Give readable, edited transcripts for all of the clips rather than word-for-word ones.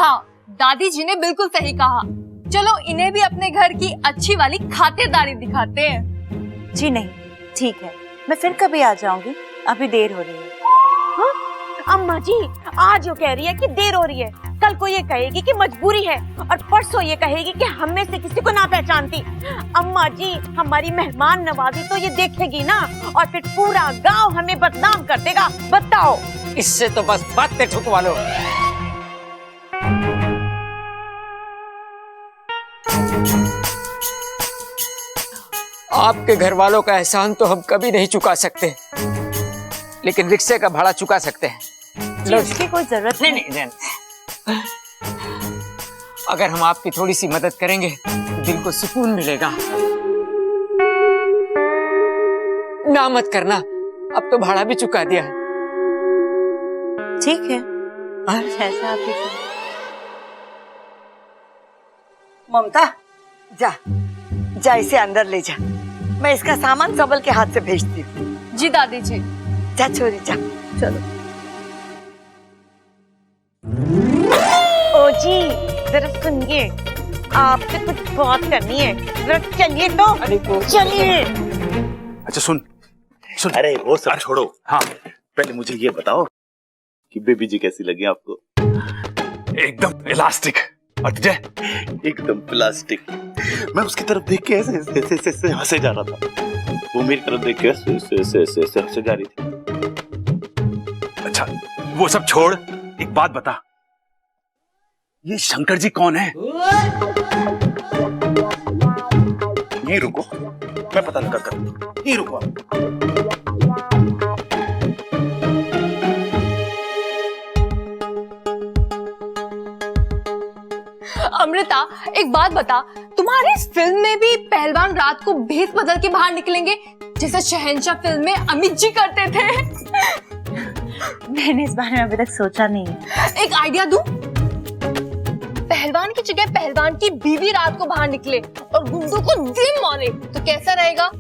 हाँ, दादी जी ने बिल्कुल सही कहा। चलो इन्हें भी अपने घर की अच्छी वाली खातिरदारी दिखाते हैं। जी नहीं, ठीक है, मैं फिर कभी आ जाऊंगी, अभी देर हो रही है। हाँ? अम्मा जी आज वो कह रही है कि देर हो रही है, कल को ये कहेगी कि मजबूरी है, और परसों ये कहेगी कि हम में से किसी को ना पहचानती। अम्मा जी हमारी मेहमान नवाजी तो ये देखेगी ना, और फिर पूरा गांव हमें बदनाम कर देगा। बताओ। इससे तो बस बातें ठुकवा लो। आपके घर वालों का एहसान तो हम कभी नहीं चुका सकते, लेकिन रिक्शे का भाड़ा चुका सकते हैं। इसकी कोई जरूरत नहीं, नहीं, नहीं। अगर हम आपकी थोड़ी सी मदद करेंगे तो दिल को सुकून मिलेगा। ना मत करना, अब तो भाड़ा भी चुका दिया है। ठीक है, ऐसा आप ममता, जा इसे अंदर ले जा, मैं इसका सामान सबल के हाथ से भेजती हूँ। जी दादी जी। जा छोरी जा। चलो। ओ जी जरा सुनिए, आपसे कुछ बात करनी है, जरा चलिए तो। चलिए। अच्छा सुन। अरे वो सब छोड़ो, हाँ पहले मुझे ये बताओ कि बेबी जी कैसी लगी आपको? एकदम इलास्टिक। और तुझे? एकदम प्लास्टिक। मैं उसकी तरफ देख के ऐसे हंसे जा रहा था, वो मेरी तरफ देख के ऐसे हंसे जा रही थी। अच्छा वो सब छोड़, एक बात बता, ये शंकर जी कौन है? यहीं रुको, मैं पता लगा कर। यहीं रुको आप। अमृता एक बात बता, तुम्हारी इस फिल्म में भी पहलवान रात को भेष बदल के बाहर निकलेंगे जैसे शहंशाह फिल्म में अमित जी करते थे? मैंने इस बारे में अभी तक सोचा नहीं है। एक आइडिया दूं? पहलवान की जगह पहलवान की बीवी रात को बाहर निकले और गुंडों को जिम मारे तो कैसा रहेगा?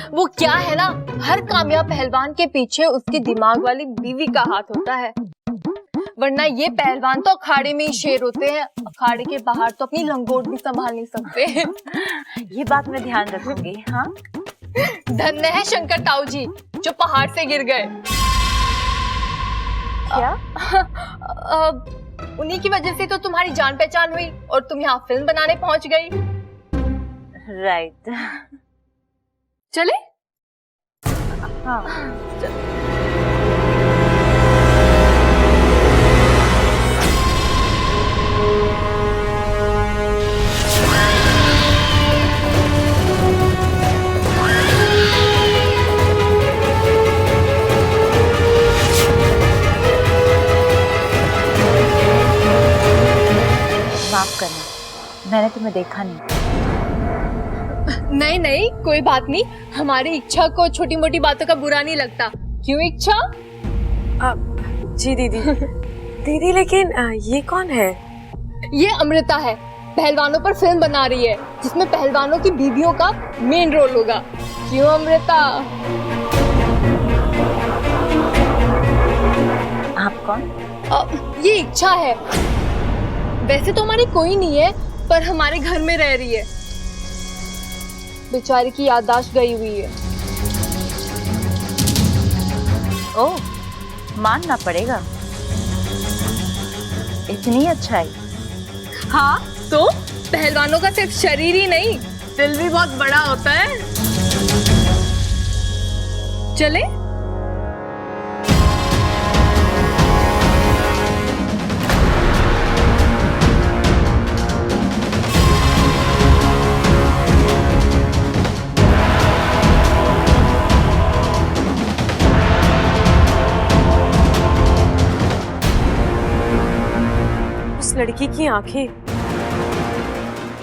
वो क्या है ना, हर कामयाब पहलवान के पीछे उसकी दिमाग वाली बीवी का हाथ होता है, वरना ये पहलवान तो अखाड़े में ही शेर होते हैं, अखाड़े के बाहर तो अपनी लंगोट भी संभाल नहीं सकते। ये बात मैं ध्यान रखूंगी। हाँ, धन्य है शंकर ताऊ जी जो पहाड़ से गिर गए। क्या? उन्हीं की वजह से तो तुम्हारी जान पहचान हुई और तुम यहाँ फिल्म बनाने पहुंच गई। राइट। चले? हाँ। माफ करना, मैंने तुम्हें देखा नहीं। नहीं नहीं कोई बात नहीं, हमारी इच्छा को छोटी मोटी बातों का बुरा नहीं लगता। क्यों इच्छा? जी दीदी। दीदी लेकिन ये कौन है? ये अमृता है, पहलवानों पर फिल्म बना रही है जिसमें पहलवानों की बीवियों का मेन रोल होगा। क्यों अमृता? आप कौन? ये इच्छा है। वैसे तो हमारी कोई नहीं है, पर हमारे घर में रह रही है। बेचारी की याददाश्त गई हुई है। ओह, मानना पड़ेगा, इतनी अच्छाई। हाँ तो पहलवानों का सिर्फ शरीर ही नहीं, दिल भी बहुत बड़ा होता है। चले? लड़की की आंखें,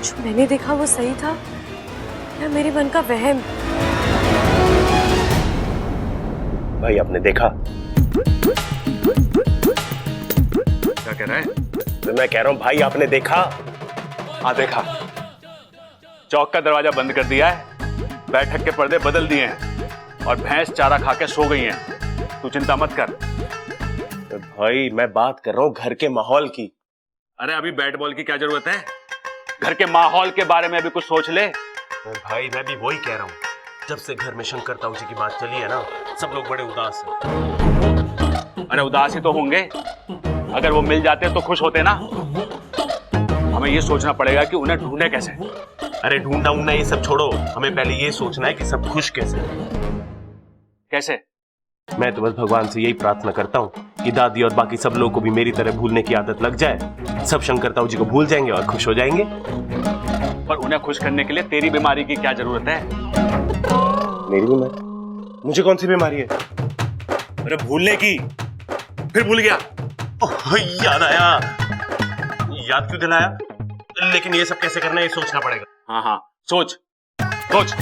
जो मैंने देखा वो सही था या मेरे मन का वहम? भाई आपने देखा? क्या कह रहा है? तो मैं कह रहा हूँ भाई आपने देखा? हाँ देखा, चौक का दरवाजा बंद कर दिया है, बैठक के पर्दे बदल दिए हैं और भैंस चारा खा के सो गई हैं। तू चिंता मत कर। भाई मैं बात कर रहा हूँ घर के माहौल की। अरे अभी बैट बॉल की क्या जरूरत है? घर के माहौल के बारे में भी कुछ सोच ले। भाई मैं भी वही कह रहा हूँ, जब से घर में शंकर ताऊ जी की बात चली है ना, सब लोग बड़े उदास हैं। अरे उदास ही तो होंगे, अगर वो मिल जाते तो खुश होते ना। हमें ये सोचना पड़ेगा कि उन्हें ढूंढे कैसे। अरे ढूंढना ऊंढना ये सब छोड़ो, हमें पहले ये सोचना है कि सब खुश कैसे। कैसे? मैं तो बस भगवान से यही प्रार्थना करता हूँ कि दादी और बाकी सब लोगों को भी मेरी तरह भूलने की आदत लग जाए, सब शंकर ताऊ जी को भूल जाएंगे और खुश हो जाएंगे। पर उन्हें खुश करने के लिए तेरी बीमारी की क्या जरूरत है? मेरी बीमारी? मुझे कौन सी बीमारी है? अरे भूलने की। फिर भूल गया? ओह, याद आया। याद क्यों दिलाया? लेकिन ये सब कैसे करना है ये सोचना पड़ेगा। हाँ हाँ, सोच सोच।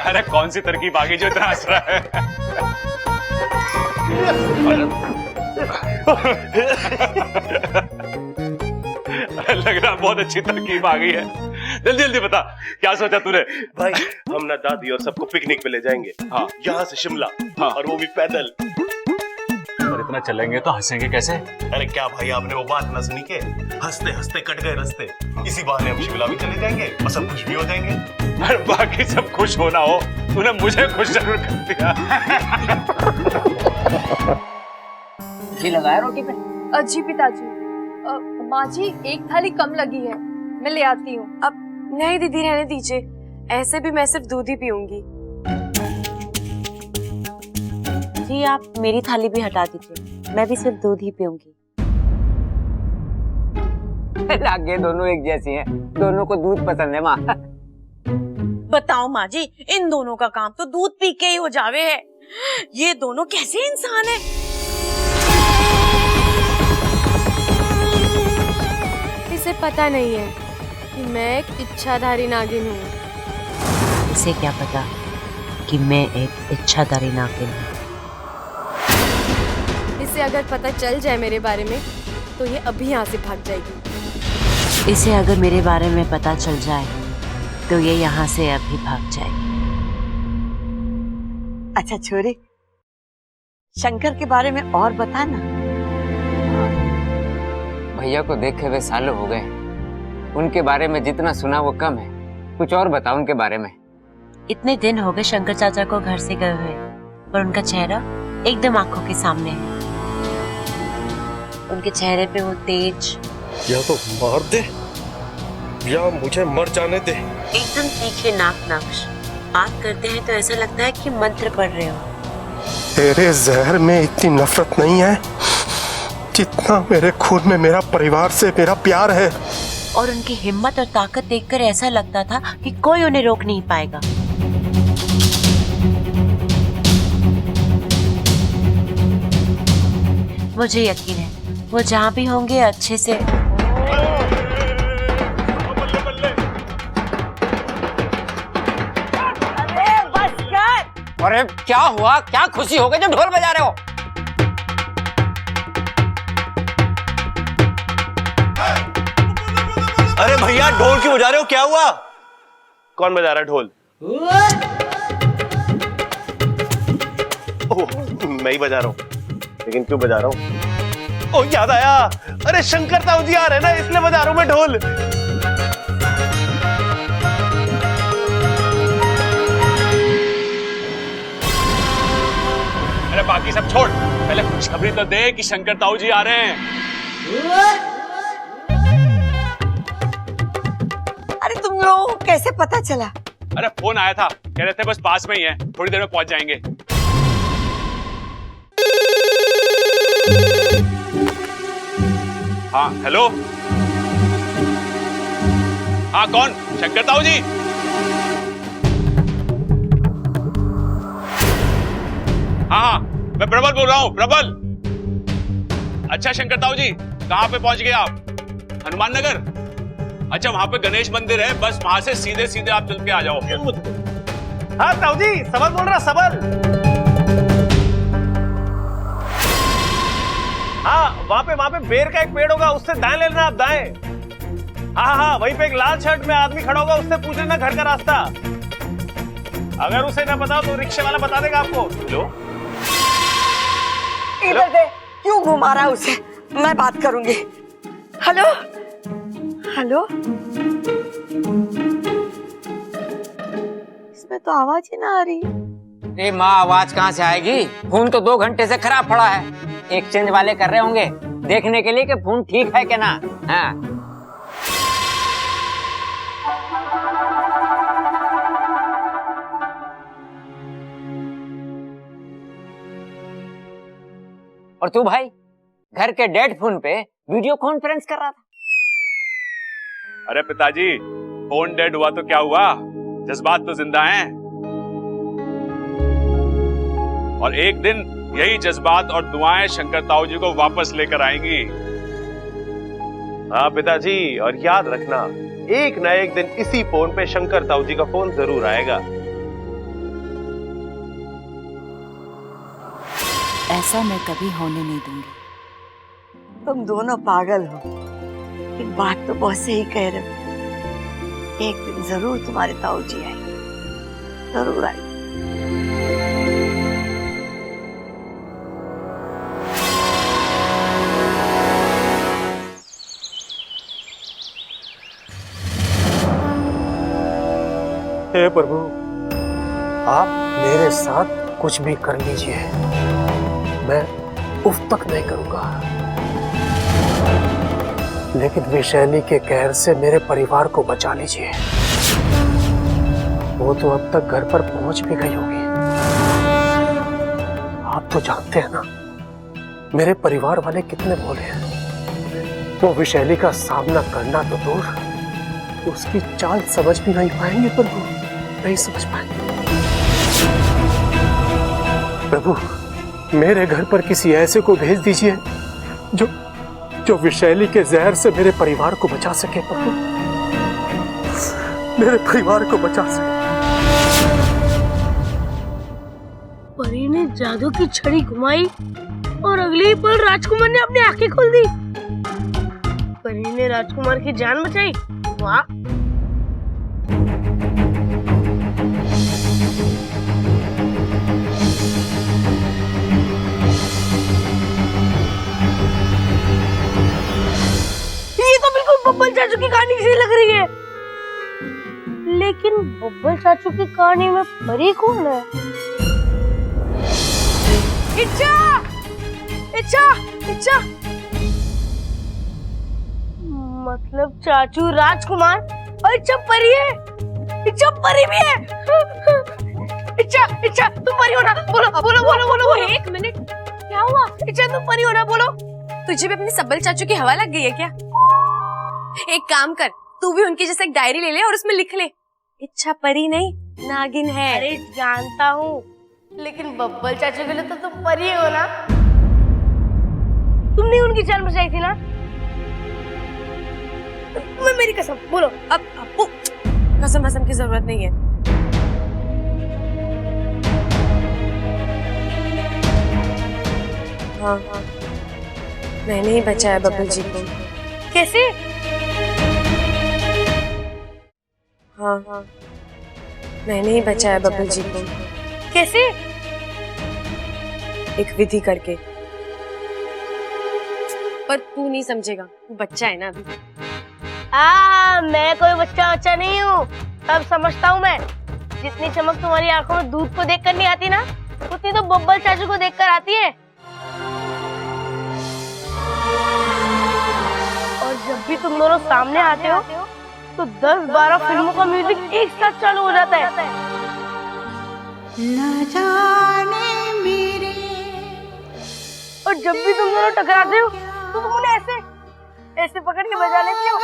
अरे कौन सी तरकीब आ गई जो इतना हंस रहा है? लग रहा बहुत अच्छी तरकीब आ गई है। जल्दी जल्दी बता, क्या सोचा तूने? भाई हम ना दादी और सबको पिकनिक पे ले जाएंगे। हाँ। यहाँ से शिमला। हाँ। और वो भी पैदल। और इतना चलेंगे तो हंसेंगे कैसे? अरे क्या भाई आपने वो बात ना सुनी के? हंसते हंसते कट गए रास्ते। इसी बहाने हम शिमला भी चले जाएंगे और सब खुश भी हो जाएंगे। अरे बाकी सब खुश होना हो, तूने मुझे खुश जरूर कर दिया। जी लगाया रोटी पे? जी पिताजी, माँ जी एक थाली कम लगी है, मैं ले आती हूँ। अब नहीं दीदी, रहने दीजिए, ऐसे भी मैं सिर्फ दूध ही पीऊंगी। जी आप मेरी थाली भी हटा दीजिए, मैं भी सिर्फ दूध ही पीऊंगी। लागे दोनों एक जैसी हैं, दोनों को दूध पसंद है माँ। बताओ माँ जी, इन दोनों का काम तो दूध पी के ही हो जावे है। ये दोनों कैसे इंसान है? इसे पता नहीं है कि मैं एक इच्छाधारी नागिन हूँ। इसे क्या पता कि मैं एक इच्छाधारी नागिन हूँ। इसे अगर पता चल जाए मेरे बारे में तो ये अभी यहाँ से भाग जाएगी। इसे अगर मेरे बारे में पता चल जाए तो ये यहाँ से अभी भाग जाएगी। अच्छा छोरी, शंकर के बारे में और बता ना। भैया को देखे हुए सालों हो गए, उनके बारे में जितना सुना वो कम है। कुछ और बताओ उनके बारे में। इतने दिन हो गए शंकर चाचा को घर से गए हुए, पर उनका चेहरा एकदम आंखों के सामने है। उनके चेहरे पे वो तेज, या तो मार दे या मुझे मर जाने दे। एकदम तीखे नाक नक्श। बात करते हैं तो ऐसा लगता है कि मंत्र पढ़ रहे हो। तेरे जहर में इतनी नफरत नहीं है जितना मेरे खून में मेरा परिवार से मेरा प्यार है। और उनकी हिम्मत और ताकत देखकर ऐसा लगता था कि कोई उन्हें रोक नहीं पाएगा। मुझे यकीन है वो जहाँ भी होंगे अच्छे से। अरे बस कर। अरे क्या हुआ? क्या खुशी हो गई जब ढोल बजा रहे हो? अरे भैया ढोल क्यों बजा रहे हो? क्या हुआ? कौन बजा रहा है ढोल? ओह, मैं ही बजा रहा हूँ। लेकिन क्यों बजा रहा हूँ? ओह याद आया, अरे शंकर ताऊ जी आ रहे हैं ना, इसलिए बजा रहा हूँ मैं ढोल। अरे बाकी सब छोड़, पहले खुशखबरी तो दे कि शंकर ताऊ जी आ रहे हैं। अरे तुम लोगों को कैसे पता चला? अरे फोन आया था, कह रहे थे बस पास में ही है, थोड़ी देर में पहुंच जाएंगे। हाँ हेलो, हाँ कौन? शंकर ताऊ जी? हाँ मैं प्रबल बोल रहा हूँ, प्रबल। अच्छा शंकर ताऊ जी, कहाँ पे पहुंच गए आप? हनुमान नगर? अच्छा वहां पे गणेश मंदिर है, बस वहां से सीधे सीधे आप चल के आ जाओ। हाँ ताऊ जी, सबल बोल रहा, सबल। हाँ वहां पे बेर का एक पेड़ होगा, उससे दाएं ले लेना आप, दाएं। हाँ, वहीं पे एक लाल शर्ट में आदमी खड़ा होगा, उससे पूछ लेना घर का रास्ता। अगर उसे ना पता तो रिक्शे वाला बता देगा आपको। लो इधर दे, क्यों घुमा रहा है उसे? मैं बात करूंगी। हेलो हेलो, इसमें तो आवाज ही ना आ रही। अरे माँ, आवाज कहाँ से आएगी? फोन तो 2 घंटे से खराब पड़ा है। एक्सचेंज वाले कर रहे होंगे देखने के लिए कि फोन ठीक है कि ना। हाँ। और तू भाई घर के डेड फोन पे वीडियो कॉन्फ्रेंस कर रहा था। अरे पिताजी, फोन डेड हुआ तो क्या हुआ, जज्बात तो जिंदा हैं। और एक दिन यही जज्बात और दुआएं शंकर ताऊ जी को वापस लेकर आएंगी। हाँ पिताजी, और याद रखना, एक ना एक दिन इसी फोन पे शंकर ताऊ जी का फोन जरूर आएगा। ऐसा मैं कभी होने नहीं दूंगी। तुम दोनों पागल हो, एक बात तो बहुत सही कह रहे हो। एक दिन जरूर तुम्हारे ताऊ जी आएंगे, जरूर आएंगे। हे प्रभु, आप मेरे साथ कुछ भी कर लीजिए, मैं उफ तक नहीं करूंगा, लेकिन विषैली के कहर से मेरे परिवार को बचा लीजिए। वो तो अब तक घर पर पहुंच भी गई होगी। आप तो जानते हैं ना मेरे परिवार वाले कितने भोले हैं। वो विषैली का सामना करना तो दूर, उसकी चाल समझ भी नहीं पाएंगे प्रभु, नहीं समझ पाएंगे। प्रभु, मेरे घर पर किसी ऐसे को भेज दीजिए जो विषैली के जहर से मेरे परिवार को बचा सके प्रभु, मेरे परिवार को बचा सके। परी ने जादू की छड़ी घुमाई और अगले ही पल राजकुमार ने अपनी आंखें खोल दी। परी ने राजकुमार की जान बचाई। वाह! ये तो बिल्कुल बब्बल चाचू की कहानी सी लग रही है। लेकिन बब्बल चाचू की कहानी में परी कौन है? इच्छा! इच्छा! इच्छा! मतलब चाचू राजकुमार और इच्छा परी है। इच्छा परी भी है। इच्छा तुम परी हो ना? बोलो। एक मिनट, क्या हुआ? इच्छा तुम परी हो ना? बोलो। तुझे भी अपने सब्बल चाचू की हवा लग गई है क्या? एक काम कर, तू भी उनकी जैसे एक डायरी ले ले और उसमें लिख ले, इच्छा परी नहीं नागिन है। अरे जानता हूँ, लेकिन बब्बल चाचू के लिए तो तुम परी हो ना? तुमने उनकी जान बचाई थी ना? मेरी कसम बोलो। अब अप्पू, कसम की जरूरत नहीं है। हाँ, मैंने ही बचाया बब्बल जी को। कैसे? हाँ, मैंने ही बचाया बब्बल जी को। कैसे? एक विधि करके। पर तू नहीं समझेगा, तू बच्चा है ना अभी। मैं कोई बच्चा नहीं हूँ, अब समझता हूँ मैं। जितनी चमक तुम्हारी आंखों में दूध को देखकर नहीं आती ना, उतनी तो बब्बल चाचू को देखकर आती है। और जब भी तुम दोनों सामने आते हो तो 10-12 फिल्मों का म्यूजिक एक साथ चालू हो जाता है। न जाने मेरे। और जब भी तुम दोनों टकराते हो तो तुम उन्हें ऐसे पकड़ के बजा लेते हो।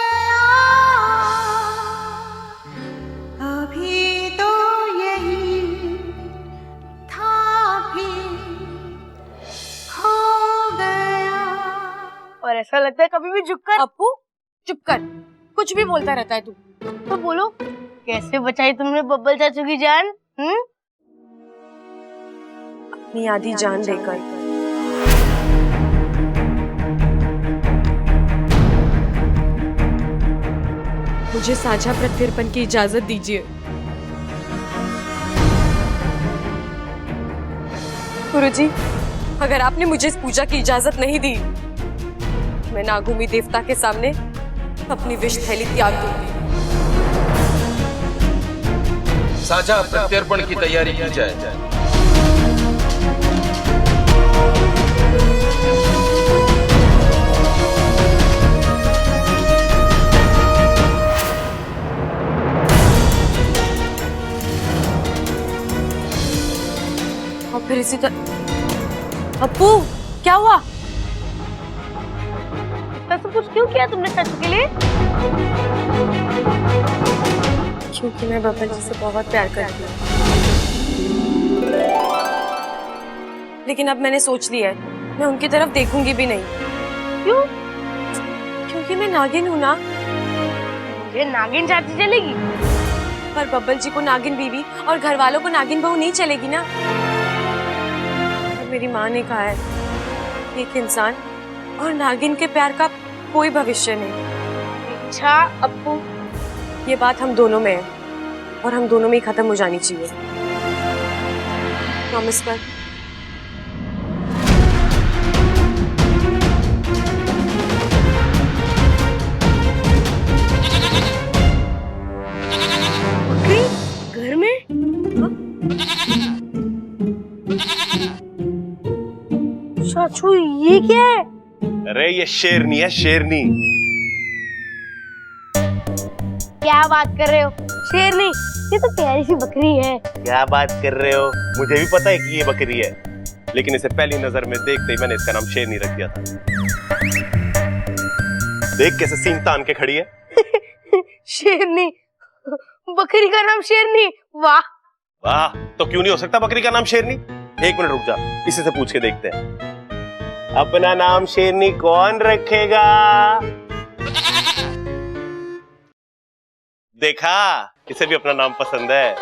अभी तो यही था, भी खो गया। और ऐसा लगता है कभी भी झुककर। अप्पू चुप कर, कुछ भी बोलता रहता है तू। तो बोलो, कैसे बचाई तुमने बब्बल चाचू की जान? अपनी आधी जान देकर। मुझे साझा प्रत्यर्पण की इजाजत दीजिए। गुरुजी, अगर आपने मुझे इस पूजा की इजाजत नहीं दी, मैं नागभूमि देवता के सामने अपनी विष थैली त्याग दूंगी। साझा प्रत्यर्पण की तैयारी की जाए। और फिर इसी तरह। अप्पू, क्या हुआ? ऐसा कुछ क्यों किया तुमने चाचू के लिए? क्योंकि मैं बब्बल जी से बहुत प्यार करती हूँ। लेकिन अब मैंने सोच लिया है, मैं उनकी तरफ देखूंगी भी नहीं। क्यों? क्योंकि मैं नागिन हूँ ना। ये नागिन चाची चलेगी? पर बब्बल जी को नागिन बीवी और घर वालों को नागिन बहू नहीं चलेगी ना। और मेरी माँ ने कहा है, एक इंसान और नागिन के प्यार का कोई भविष्य नहीं। अच्छा अप्पू, ये बात हम दोनों में है और हम दोनों में ही खत्म हो जानी चाहिए। प्रॉमिस कर। घर में? चाचू ये क्या है? अरे ये शेरनी है, शेरनी। क्या बात कर रहे हो? शेरनी, ये तो प्यारी सी बकरी है। क्या बात कर रहे हो? मुझे भी पता है कि ये बकरी है, लेकिन इसे पहली नजर में देखते ही मैंने इसका नाम शेरनी रख दिया था। देख कैसे सींग तान के खड़ी है। शेरनी, बकरी का नाम शेरनी? वाह वाह, तो क्यों नहीं हो सकता बकरी का नाम शेरनी? एक मिनट रुक जा, इसी से पूछ के देखते हैं। अपना नाम शेरनी कौन रखेगा? देखा, इसे भी अपना नाम पसंद है।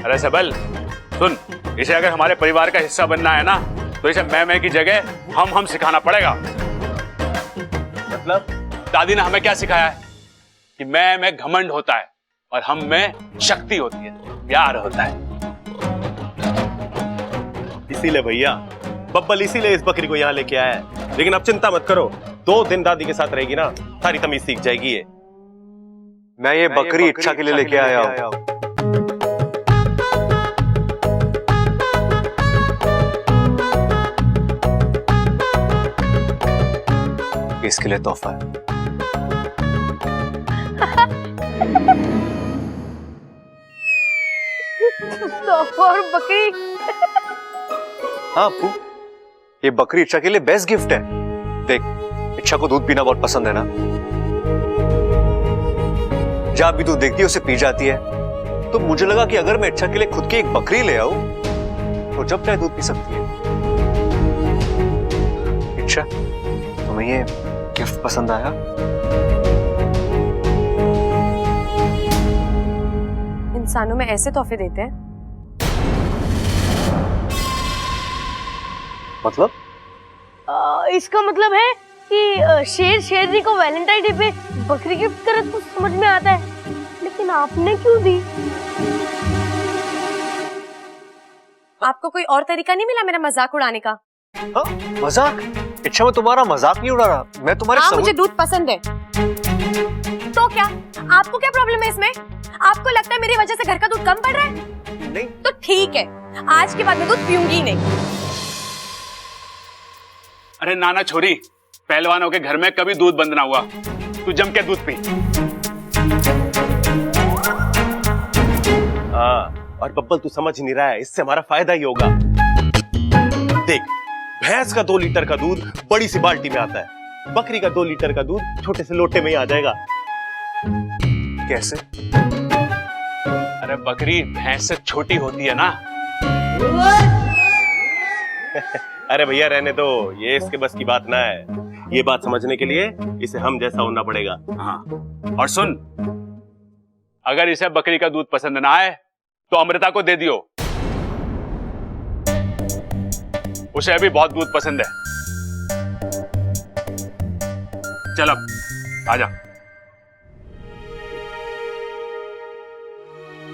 अरे सबल, सुन, इसे अगर हमारे परिवार का हिस्सा बनना है ना, तो इसे मैं की जगह हम सिखाना पड़ेगा। मतलब? दादी ने हमें क्या सिखाया है कि मैं घमंड होता है और हम में शक्ति होती है, प्यार होता है। इसीलिए भैया, बब्बल इसीलिए इस बकरी को यहाँ लेके आया है। लेकिन अब चिंता मत करो, 2 दिन दादी के साथ रहेगी ना, सारी तमीज सीख जाएगी ये। मैं ये बकरी इच्छा के लिए लेके आया हूँ। इसके लिए तोहफा है। तोहफा और बकरी? हाँ अप्पू, ये बकरी इच्छा के लिए बेस्ट गिफ्ट है। देख, इच्छा को दूध पीना बहुत पसंद है ना। जब भी दूध देखती है उसे पी जाती है, तो मुझे लगा कि अगर मैं इच्छा के लिए खुद की एक बकरी ले आऊं, तो जब चाहे दूध पी सकती है। इच्छा, तुम्हें ये गिफ्ट पसंद आया? इंसानों में ऐसे तोहफे देते हैं? मतलब? इसका मतलब है कि शेर शेरनी को वैलेंटाइन डे पे बकरी गिफ्ट करे तो समझ में आता है, लेकिन आपने क्यों दी? आपको कोई और तरीका नहीं मिला मेरा मजाक उड़ाने का? हाँ, मजाक? इच्छा, मैं तुम्हारा मजाक नहीं उड़ा रहा, मैं तुम्हारे हाँ, मुझे दूध पसंद है। तो क्या? आपको क्या प्रॉब्लम है इसमें? आपको लगता है मेरी वजह से घर का दूध कम पड़ रहा है? नहीं। तो ठीक है, आज के बाद मैं दूध पीऊंगी ही नहीं। अरे नाना छोरी, पहलवानों के घर में कभी दूध बंद ना हुआ। तू जम के दूध पी। हाँ, और बब्बल तू समझ नहीं रहा है, इससे हमारा फायदा ही होगा। देख, भैंस का 2 लीटर का दूध बड़ी सी बाल्टी में आता है, बकरी का 2 लीटर का दूध छोटे से लोटे में ही आ जाएगा। कैसे? अरे बकरी भैंस से छोटी होती है ना। अरे भैया रहने दो, ये इसके बस की बात ना है। ये बात समझने के लिए इसे हम जैसा होना पड़ेगा। हाँ, और सुन, अगर इसे बकरी का दूध पसंद ना आए तो अमृता को दे दियो, उसे अभी बहुत दूध पसंद है। चल अब आजा।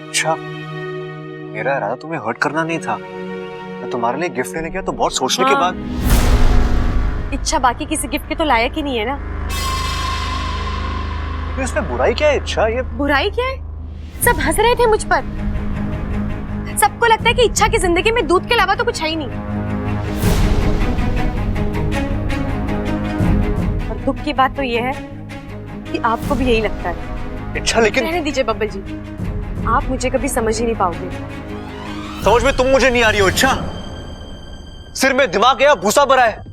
अच्छा, मेरा इरादा तुम्हें हर्ट करना नहीं था। मैं तुम्हारे लिए गिफ्ट लेने गया तो बहुत सोचने के बाद। इच्छा बाकी किसी गिफ्ट के तो लायक ही नहीं है ना। तो इसमें बुराई क्या है इच्छा? ये बुराई क्या है? सब हंस रहे थे मुझ पर। सबको लगता है कि इच्छा की जिंदगी में दूध के अलावा तो कुछ है ही नहीं। और दुख की बात तो ये है कि आपको भी यही लगता है। इच्छा लेकिन रहने दीजिए बब्बल जी, आप मुझे कभी समझ ही नहीं पाओगे। समझ में तुम मुझे नहीं आ रही हो इच्छा। सिर में दिमाग है, भूसा भरा है।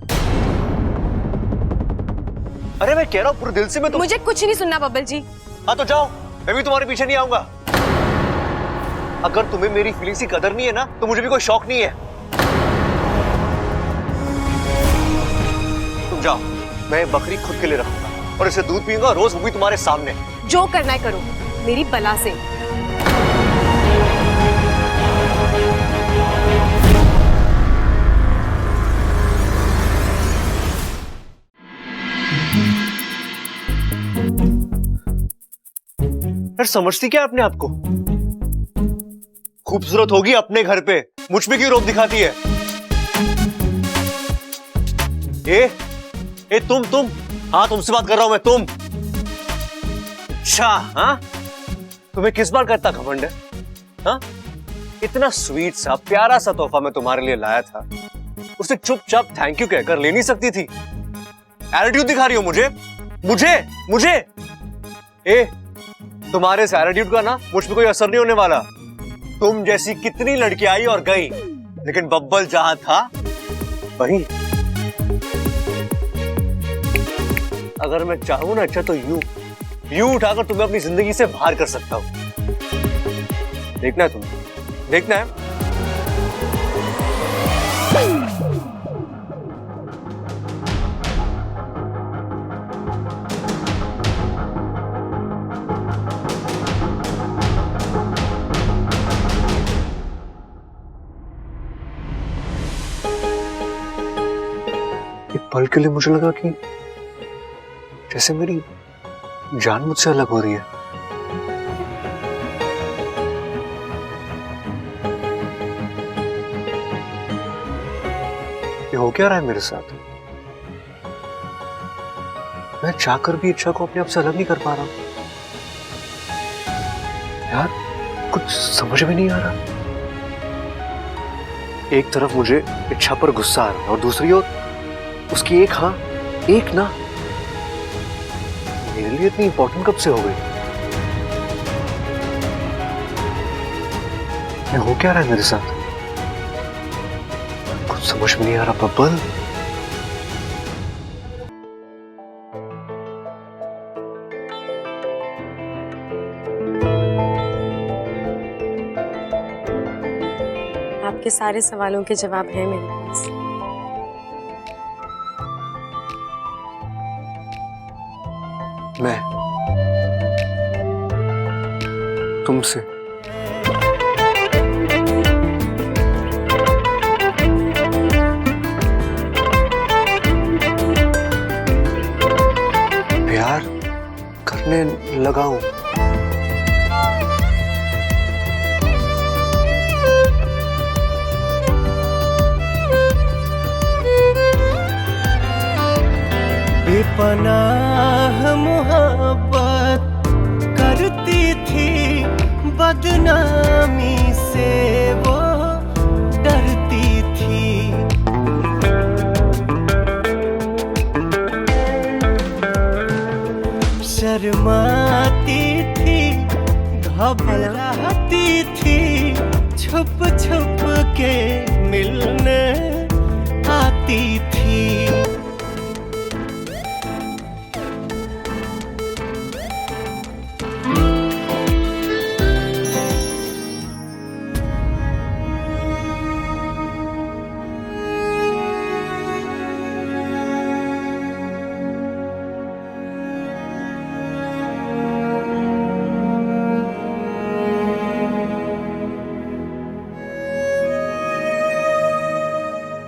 अरे मैं कह रहा हूं पूरे दिल से मैं मुझे कुछ नहीं सुनना बब्बल जी। हाँ तो जाओ, मैं भी तुम्हारे पीछे नहीं आऊंगा। अगर तुम्हें मेरी फीलिंग्स की कदर नहीं है ना, तो मुझे भी कोई शौक नहीं है। तुम जाओ, मैं बकरी खुद के लिए रखूंगा और इसे दूध पीऊंगा रोज, वो भी तुम्हारे सामने। जो करना है करो, मेरी बला से। यार समझती क्या अपने आप को? खूबसूरत होगी अपने घर पे, मुझ पे क्यों रोब दिखाती है? तुम हाँ तुमसे बात कर रहा हूं मैं, तुम। अच्छा हाँ, तुम्हें किस बार करता घमंड है? हाँ, इतना स्वीट सा प्यारा सा तोहफा मैं तुम्हारे लिए लाया था, उसे चुपचाप थैंक यू कहकर ले नहीं सकती थी? एटीट्यूड दिखा रही हो मुझे। तुम्हारे इस एटीट्यूड का ना मुझ पे कोई असर नहीं होने वाला। तुम जैसी कितनी लड़कियां आई और गई, लेकिन बब्बल जहां था वहीं। अगर मैं चाहूं ना अच्छा, तो यूं उठाकर तुम्हें अपनी जिंदगी से बाहर कर सकता हूं। देखना है तुम्हें, देखना है। पल के लिए मुझे लगा कि जैसे मेरी जान मुझसे अलग हो रही है। ये हो क्या रहा है मेरे साथ? मैं चाहकर भी इच्छा को अपने आप से अलग नहीं कर पा रहा हूं। यार कुछ समझ में नहीं आ रहा। एक तरफ मुझे इच्छा पर गुस्सा आ रहा है और दूसरी ओर उसकी एक हाँ एक ना मेरे लिए इतनी इंपॉर्टेंट कब से हो गई? ये हो क्या रहा है मेरे साथ? कुछ समझ में नहीं आ रहा बब्बल। आपके सारे सवालों के जवाब हैं मेरे पास। मैं तुमसे प्यार करने लगा हूं। बेपनाह मोहब्बत करती थी, बदनामी से वो डरती थी। शर्माती थी, घबराती थी, छुप छुप के मिलने आती थी।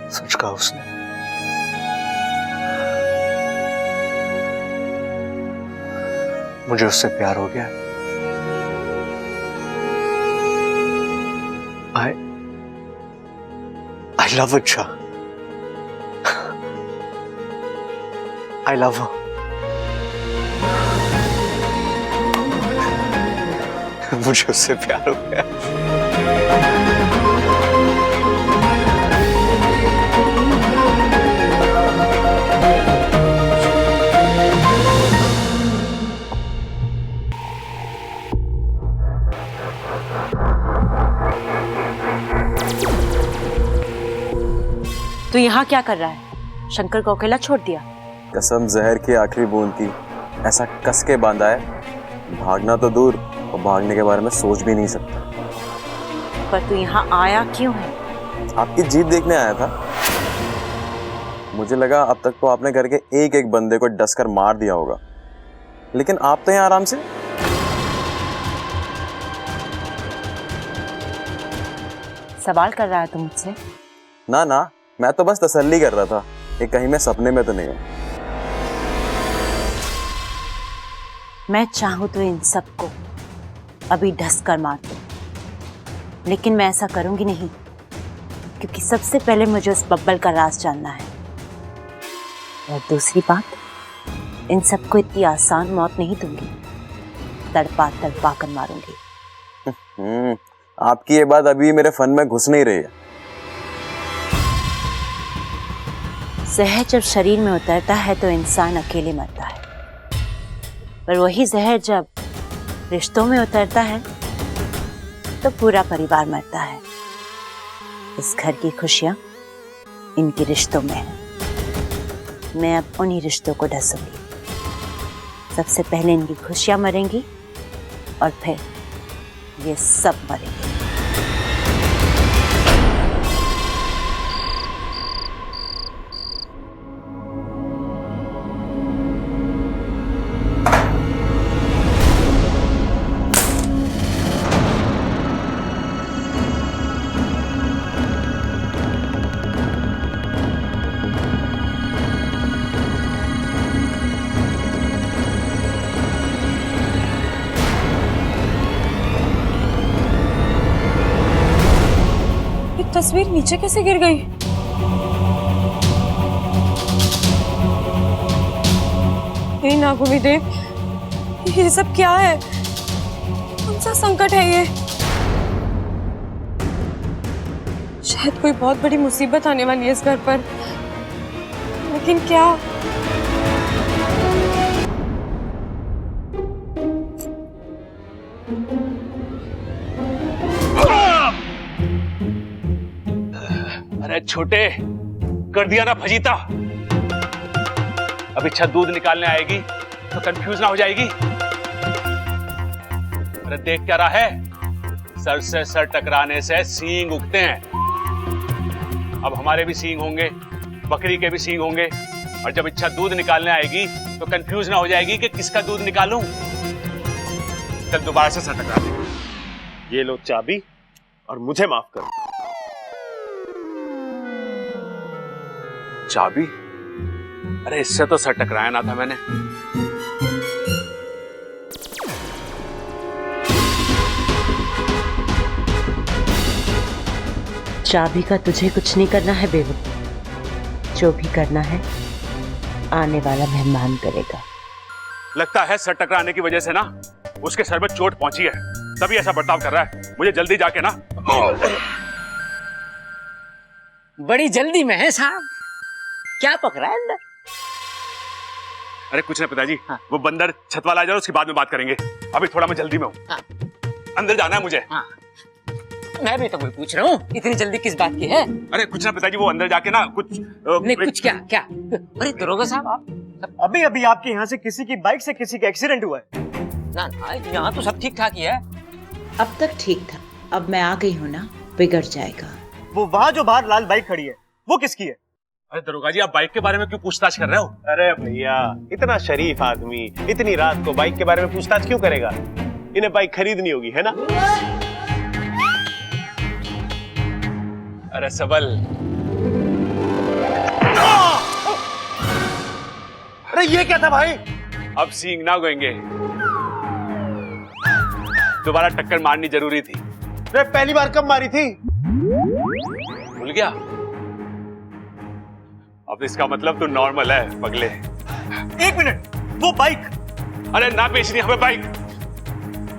सच कहा उसने। मुझे उससे प्यार हो गया। I love it, Shah. I love her. मुझे उससे प्यार हो गया। तू यहाँ क्या कर रहा है? शंकर को अकेला छोड़ दिया? कसम जहर की आखिरी बूंद की, ऐसा कस के बांधा है, भागना तो दूर और भागने के बारे में सोच भी नहीं सकता। पर तू यहाँ आया क्यों है? आपकी जीत देखने आया था। मुझे लगा अब तक तो आपने घर के एक एक बंदे को डस कर मार दिया होगा, लेकिन आप तो यहाँ आराम से। सवाल कर रहा है तू मुझसे? ना ना, मैं तो बस तसल्ली कर रहा था कि कहीं मैं सपने में तो नहीं हूं। मैं चाहूं तो इन सबको अभी ढस कर मार दूं, लेकिन मैं ऐसा करूंगी नहीं, क्योंकि सबसे पहले मुझे उस बब्बल का राज जानना है। और दूसरी बात, इन सबको इतनी आसान मौत नहीं दूंगी, तड़पा तड़पा कर मारूंगी। आपकी ये बात अभी मेरे फन में घुस नहीं रही है। जहर जब शरीर में उतरता है तो इंसान अकेले मरता है, पर वही जहर जब रिश्तों में उतरता है तो पूरा परिवार मरता है। इस घर की खुशियां इनके रिश्तों में है। मैं अब उन्हीं रिश्तों को ढसूंगी। सबसे पहले इनकी खुशियां मरेंगी और फिर ये सब मरेंगे। तस्वीर नीचे कैसे गिर गई? हे नागुवी देव, ये सब क्या है? कौन सा संकट है ये? शायद कोई बहुत बड़ी मुसीबत आने वाली है इस घर पर, लेकिन क्या? अरे छोटे, कर दिया ना फजीता। अब इच्छा दूध निकालने आएगी तो कंफ्यूज ना हो जाएगी। अरे देख क्या रहा है, सर से सर टकराने से सींग उगते हैं। अब हमारे भी सींग होंगे, बकरी के भी सींग होंगे, और जब इच्छा दूध निकालने आएगी तो कंफ्यूज ना हो जाएगी कि किसका दूध निकालूं। चल दोबारा से सर टकरा दे। ये लो चाबी और मुझे माफ करो। चाबी? अरे इससे तो सर टकराया ना था मैंने। चाबी का तुझे कुछ नहीं करना है बेवकूफ। जो भी करना है आने वाला मेहमान करेगा। लगता है सर टकराने की वजह से ना उसके सर में चोट पहुंची है, तभी ऐसा बर्ताव कर रहा है। मुझे जल्दी जाके ना। बड़ी जल्दी में है साहब, क्या पकड़ा है अंदर? अरे कुछ ना पिताजी, वो बंदर छत वाला आ जाए, उसके बाद में बात करेंगे। अभी थोड़ा मैं जल्दी में हूँ। अंदर जाना है मुझे। मैं भी तो वही पूछ रहा हूँ, इतनी जल्दी किस बात की है? अरे कुछ ना पिताजी, वो अंदर जाके ना कुछ नहीं कुछ क्या क्या? अरे दरोगा साहब आप अभी अभी आपके यहाँ से किसी की बाइक से किसी का एक्सीडेंट हुआ है। ना ना, यहाँ तो सब ठीक ठाक ही है। अब तक ठीक था, अब मैं आ गई हूँ ना, बिगड़ जाएगा। वो वहाँ जो बाहर लाल बाइक खड़ी है वो किसकी है? अरे दरोगा जी, आप बाइक के बारे में क्यों पूछताछ कर रहे हो? अरे भैया, इतना शरीफ आदमी इतनी रात को बाइक के बारे में पूछताछ क्यों करेगा? इन्हें बाइक खरीदनी होगी, है ना? अरे सबल, अरे ये क्या था भाई? अब सींग ना गोएंगे, दोबारा टक्कर मारनी जरूरी थी। अरे पहली बार कब मारी थी? भूल गया? अब इसका मतलब तू नॉर्मल है पगले। एक मिनट, वो बाइक। अरे ना बेचनी हमें बाइक।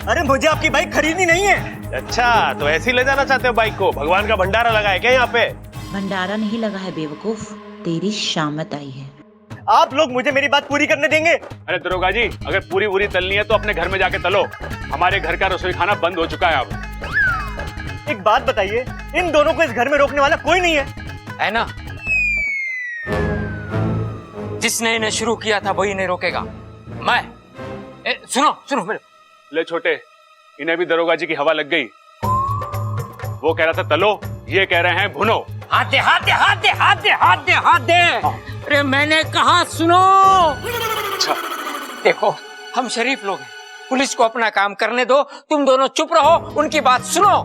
अरे मुझे आपकी बाइक खरीदनी नहीं है। अच्छा, तो ऐसे ही ले जाना चाहते हो बाइक को? भगवान का भंडारा लगा है क्या यहाँ पे? भंडारा नहीं लगा है बेवकूफ, तेरी शामत आई है। आप लोग मुझे मेरी बात पूरी करने देंगे? अरे दरोगा जी, अगर पूरी तलनी है तो अपने घर में जाके तलो। हमारे घर का रसोई खाना बंद हो चुका है अब। एक बात बताइए, इन दोनों को इस घर में रोकने वाला कोई नहीं है ना? जिसने इन्हें शुरू किया था वही इन्हें रोकेगा। मैं सुनो मेरे। ले छोटे, इन्हें भी दरोगा जी की हवा लग गई। वो कह रहा था तलो, ये कह रहे हैं भुनो। हाथ दे, हाथ दे, हाथ दे, हाथ दे, हाथ दे, हाथ दे। अरे मैंने कहा सुनो। अच्छा देखो, हम शरीफ लोग हैं, पुलिस को अपना काम करने दो। तुम दोनों चुप रहो, उनकी बात सुनो।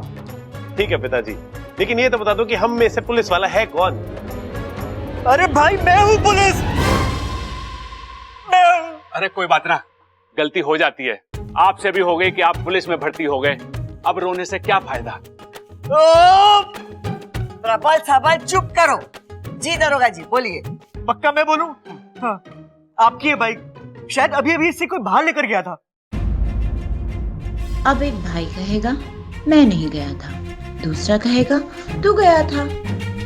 ठीक है पिताजी, लेकिन ये तो बता दो कि हम में से पुलिस वाला है कौन? अरे भाई, मैं हूँ पुलिस। अरे कोई बात ना, गलती हो जाती है। आपसे भी हो गई कि आप पुलिस में भर्ती हो गए, अब रोने से क्या फायदा? प्रबल सबल चुप करो। जी दरोगा जी बोलिए। पक्का मैं बोलूं? हाँ, आपकी है बाइक। शायद अभी अभी इससे कोई बाहर लेकर गया था। अब एक भाई कहेगा मैं नहीं गया था, दूसरा कहेगा तू गया था।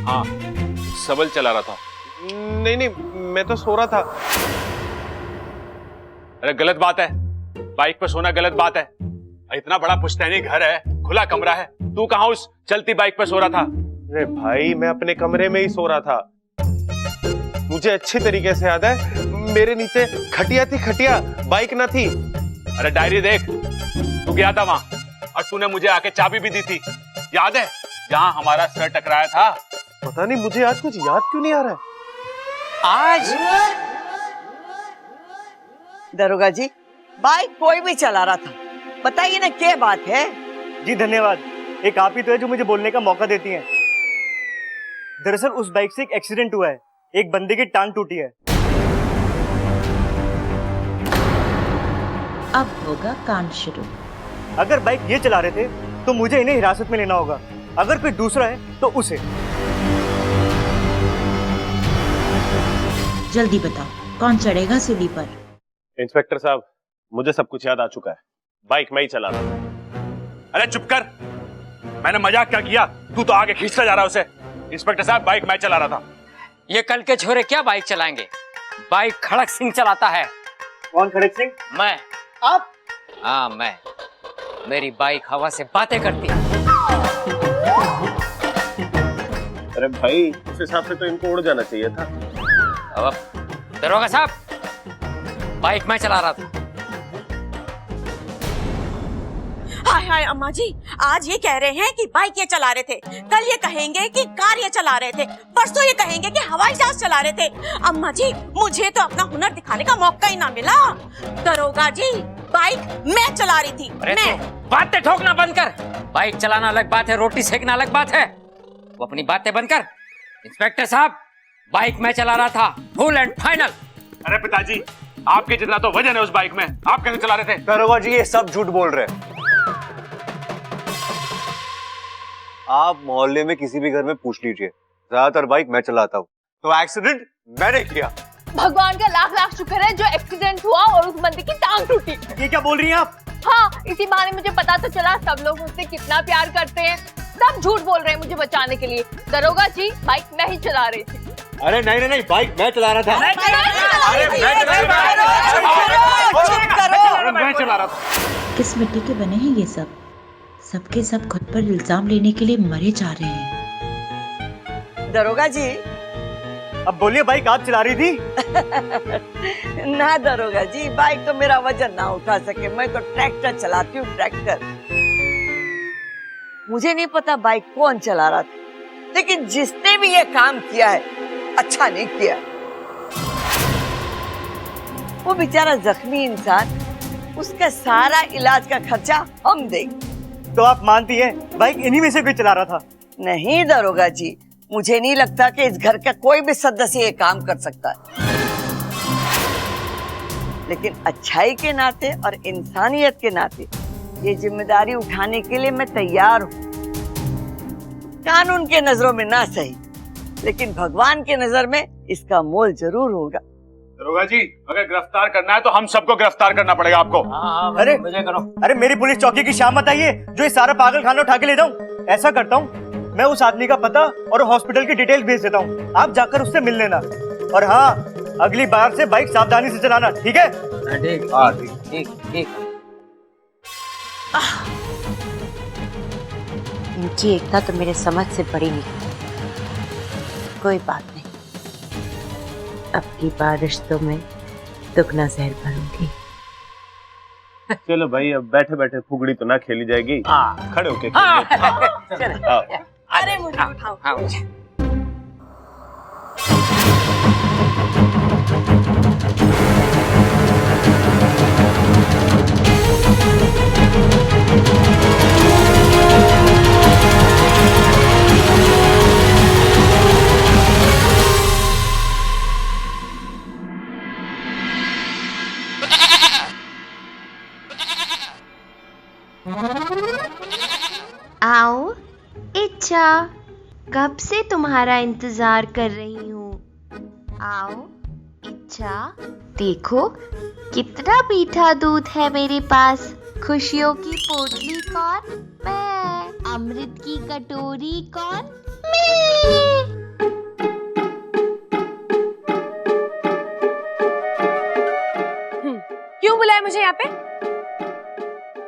हाँ, सबल चला रहा था। नहीं, मैं तो सो रहा था। अरे गलत बात है, बाइक पे सोना गलत बात है। इतना बड़ा पुश्तैनी घर है, खुला कमरा है, तू कहाँ उस चलती बाइक पे सो रहा था? अरे भाई, मैं अपने कमरे में ही सो रहा था। मुझे अच्छी तरीके से याद है, मेरे नीचे खटिया थी, खटिया, बाइक ना थी। अरे डायरी देख, तू गया था वहां और तूने मुझे आके चाबी भी दी थी, याद है? जहां हमारा सर टकराया था। पता नहीं मुझे आज कुछ याद क्यों नहीं आ रहा है। आज दरोगा जी, बाइक कोई भी चला रहा था, बताइए ना क्या बात है? जी धन्यवाद, एक आप ही तो है जो मुझे बोलने का मौका देती हैं। दरअसल उस बाइक से एक एक्सीडेंट हुआ है, एक बंदे की टांग टूटी है। अब होगा कांड शुरू। अगर बाइक ये चला रहे थे तो मुझे इन्हें हिरासत में लेना होगा, अगर कोई दूसरा है तो उसे। जल्दी बताओ, कौन चढ़ेगा सूली पर? इंस्पेक्टर साहब, मुझे सब कुछ याद आ चुका है। बाइक मैं ही चला रहा था। अरे चुप कर, मैंने मजाक क्या किया? तू तो आगे खींचता जा रहा है उसे। इंस्पेक्टर साहब, बाइक मैं चला रहा था। ये कल के छोरे क्या बाइक चलाएंगे? बाइक खड़क सिंह चलाता है। कौन खड़क सिंह? मैं। आप? हाँ मैं। मेरी बाइक हवा से बातें करती है। अरे भाई, उस हिसाब से तो इनको उड़ जाना चाहिए था। अब दरोगा साहब, बाइक मैं चला रहा था। हाय हाय अम्मा जी, आज ये कह रहे हैं कि बाइक ये चला रहे थे, कल ये कहेंगे कि कार ये चला रहे थे, परसों ये कहेंगे कि हवाई जहाज चला रहे थे। अम्मा जी, मुझे तो अपना हुनर दिखाने का मौका ही ना मिला। दरोगा जी, बाइक मैं चला रही थी। अरे मैं। तो बातें ठोकना बंद कर। बाइक चलाना अलग बात है, रोटी सेकना अलग बात है। वो अपनी बातें बंद कर। इंस्पेक्टर साहब, बाइक मैं चला रहा था, फुल एंड फाइनल। अरे पिताजी, आपके जितना तो वजन है उस बाइक में, आप कैसे चला रहे थे? दरोगा जी, ये सब झूठ बोल रहे हैं। आप मोहल्ले में किसी भी घर में पूछ लीजिए, ज्यादातर बाइक मैं चलाता हूँ। तो एक्सीडेंट मैंने किया। भगवान का लाख लाख शुक्र है जो एक्सीडेंट हुआ और उस बंदे की टांग टूटी। ये क्या बोल रही हैं आप? हाँ, इसी बहाने मुझे पता तो चला सब लोग मुझसे कितना प्यार करते हैं। सब झूठ बोल रहे हैं मुझे बचाने के लिए। दरोगा जी, बाइक मैं ही चला रही थी। अरे नहीं, बाइक मैं चला रहा था। मैं चला रहा था। किस मिट्टी के बने हैं ये सब? सबके सब खुद पर इल्जाम लेने के लिए मरे जा रहे हैं। दरोगा जी, अब बोलिए, बाइक आप चला रही थी? ना दरोगा जी, बाइक तो मेरा वजन ना उठा सके, मैं तो ट्रैक्टर चलाती हूँ, ट्रैक्टर। मुझे नहीं पता बाइक कौन चला रहा था, लेकिन जिसने भी ये काम किया है अच्छा नहीं किया। वो बेचारा जख्मी इंसान, उसका सारा इलाज का खर्चा हम देंगे। तो आप मानती हैं बाइक इन्हीं में से कोई चला रहा था? नहीं दरोगा जी, मुझे नहीं लगता कि इस घर का कोई भी सदस्य ये काम कर सकता है, लेकिन अच्छाई के नाते और इंसानियत के नाते ये जिम्मेदारी उठाने के लिए मैं तैयार हूँ। कानून के नजरों में ना सही, लेकिन भगवान के नजर में इसका मोल जरूर होगा। दरोगा जी, अगर गिरफ्तार करना है तो हम सबको गिरफ्तार करना पड़ेगा आपको। अरे अरे मेरी पुलिस चौकी की शाम बताइए जो ये सारा पागल खाना उठा के ले जाऊं। ऐसा करता हूँ, मैं उस आदमी का पता और हॉस्पिटल की डिटेल्स भेज देता हूँ, आप जाकर उससे मिल लेना। और हाँ, अगली बार से बाइक सावधानी से चलाना, ठीक है? ठीक। इनकी एकता तो मेरे समझ से बड़ी निकली। कोई बात नहीं, अब की बार रिश्तों में दुगना जहर भरूंगी। चलो भाई, अब बैठे बैठे फुगड़ी तो ना खेली जाएगी, खड़े होके अरे मुझे उठाओ। आओ इच्छा, कब से तुम्हारा इंतजार कर रही हूँ। आओ इच्छा, देखो कितना मीठा दूध है मेरे पास। खुशियों की पोटली कौन? मैं। अमृत की कटोरी कौन? मैं। क्यों बुलाया मुझे यहाँ पे?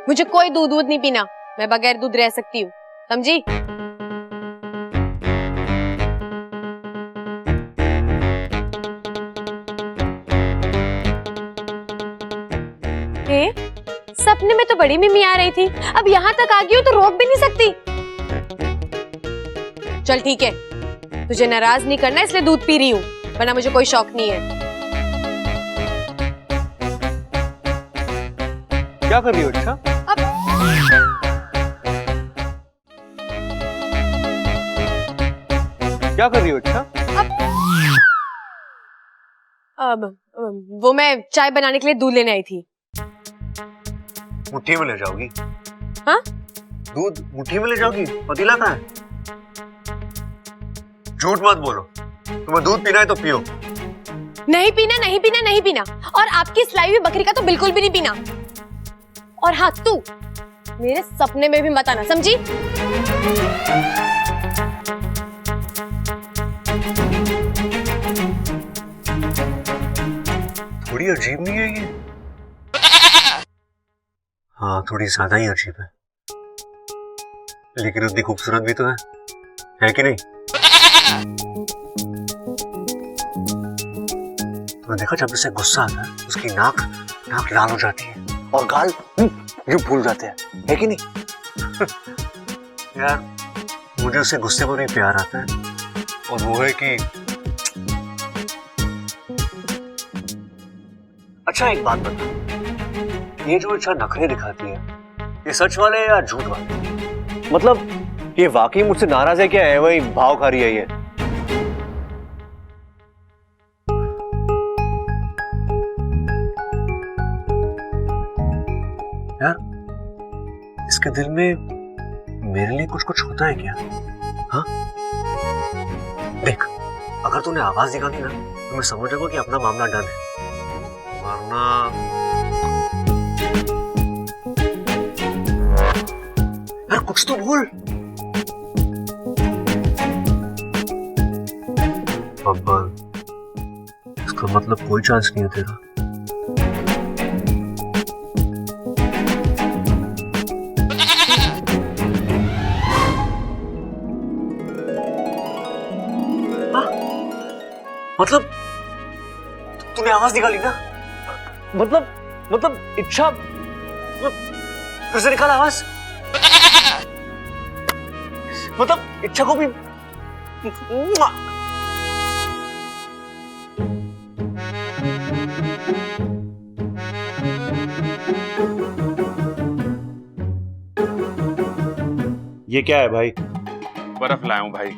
मुझे कोई दूध नहीं पीना, मैं बगैर दूध रह सकती हूँ, समझी? सपने में तो बड़ी मम्मी आ रही थी, अब यहाँ तक आ गई हो तो रोक भी नहीं सकती। चल ठीक है, तुझे नाराज नहीं करना इसलिए दूध पी रही हूँ, वरना मुझे कोई शौक नहीं है। क्या कर रही हो इच्छा? क्या कर रही हो इच्छा? अब वो मैं चाय बनाने के लिए दूध लेने आई थी। मुट्ठी में ले जाओगी? हाँ? दूध मुट्ठी में ले जाओगी? पतीला कहाँ है? झूठ मत बोलो, तुम्हें दूध पीना है तो पियो। नहीं पीना, नहीं पीना, नहीं पीना। और आपकी सिलाई हुई बकरी का तो बिल्कुल भी नहीं पीना। और हाँ, तू मेरे सपने में भी मत आना, समझी? थोड़ी अजीब नहीं है ये? हाँ, थोड़ी ज्यादा ही अजीब है, लेकिन उतनी खूबसूरत भी तो है कि नहीं? तो देखा, जब उसे गुस्सा आता है उसकी नाक लाल हो जाती है और गाल यूं फूल जाते हैं, है कि नहीं? यार, मुझे उससे गुस्से पर भी प्यार आता है, और वो है कि अच्छा एक बात बता, ये जो अच्छा नखरे दिखाती है, ये सच वाले हैं या झूठ वाले? मतलब ये वाकई मुझसे नाराज है क्या, है वही भाव खा रही है ये? यार, इसके दिल में मेरे लिए कुछ होता है क्या? हाँ? देख, अगर तूने आवाज निकाली ना तो मैं समझ जाऊंगा कि अपना मामला डन है, वरना यार कुछ तो बोल। बब्बल, इसका मतलब कोई चांस नहीं है तेरा। मतलब तूने आवाज निकाली ना? मतलब इच्छा, फिर से निकाल आवाज। मतलब इच्छा को भी ये क्या है भाई? बर्फ लाया हूं भाई।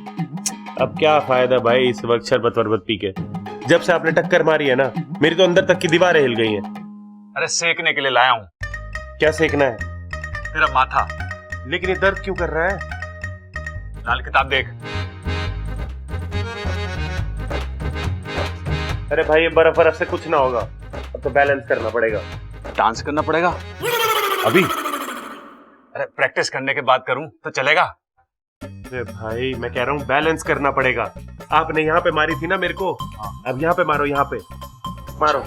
अब क्या फायदा भाई इस वक्त शरबत वरबत पी के? जब से आपने टक्कर मारी है ना, मेरी तो अंदर तक की दीवारें हिल गई हैं। अरे सेकने के लिए लाया हूं। क्या सेकना है? तेरा माथा। लेकिन ये दर्द क्यों कर रहा है? लाल किताब देख। अरे भाई, ये बर्फ से कुछ ना होगा, अब तो बैलेंस करना पड़ेगा। डांस करना पड़ेगा अभी? अरे प्रैक्टिस करने के बाद करूं तो चलेगा? अरे भाई, मैं कह रहा हूँ बैलेंस करना पड़ेगा। आपने यहाँ पे मारी थी ना मेरे को, अब यहाँ पे मारो, यहाँ पे मारो।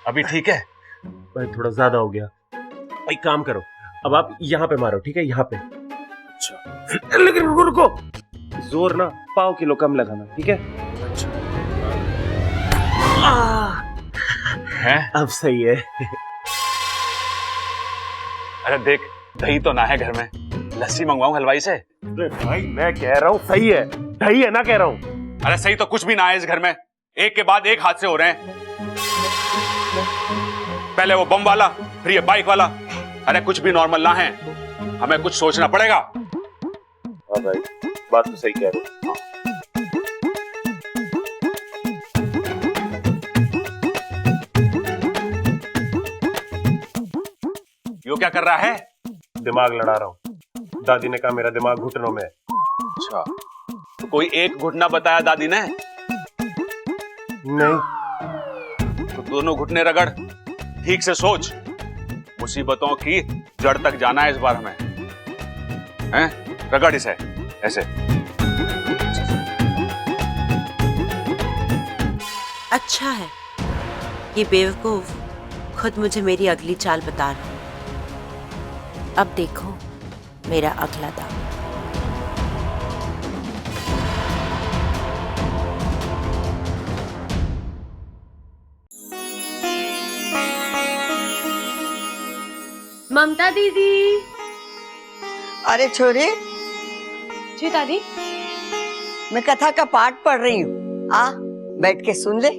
अभी ठीक है? भाई थोड़ा ज्यादा हो गया। एक काम करो, अब आप यहाँ पे मारो, ठीक है? यहाँ पे। अच्छा, लेकिन रुको रुको, जोर ना पाव किलो कम लगाना, ठीक है? अच्छा। है? अब सही है। अरे देख, दही तो ना है घर में, लस्सी मंगवाऊं हलवाई से? अरे भाई, मैं कह रहा हूँ सही है, दही है ना कह रहा हूँ। अरे सही तो कुछ भी ना है इस घर में, एक के बाद एक हादसे हो रहे हैं। पहले वो बम वाला, फिर ये बाइक वाला। अरे कुछ भी नॉर्मल ना है, हमें कुछ सोचना पड़ेगा। हाँ भाई, बात तो सही कह रहे हो। यो क्या कर रहा है? दिमाग लड़ा रहा हूँ। दादी ने कहा मेरा दिमाग घुटनों में है। अच्छा, तो कोई एक घुटना बताया दादी ने? नहीं। तो दोनों घुटने रगड़, ठीक से सोच। मुसीबतों की जड़ तक जाना है इस बार हमें। हैं? रगड़ इसे ऐसे। अच्छा है, ये बेवकूफ खुद मुझे मेरी अगली चाल बता रहा है। अब देखो मेरा अगला दाव। ममता दीदी। अरे छोरी। जी दादी। मैं कथा का पाठ पढ़ रही हूँ, आ बैठ के सुन ले।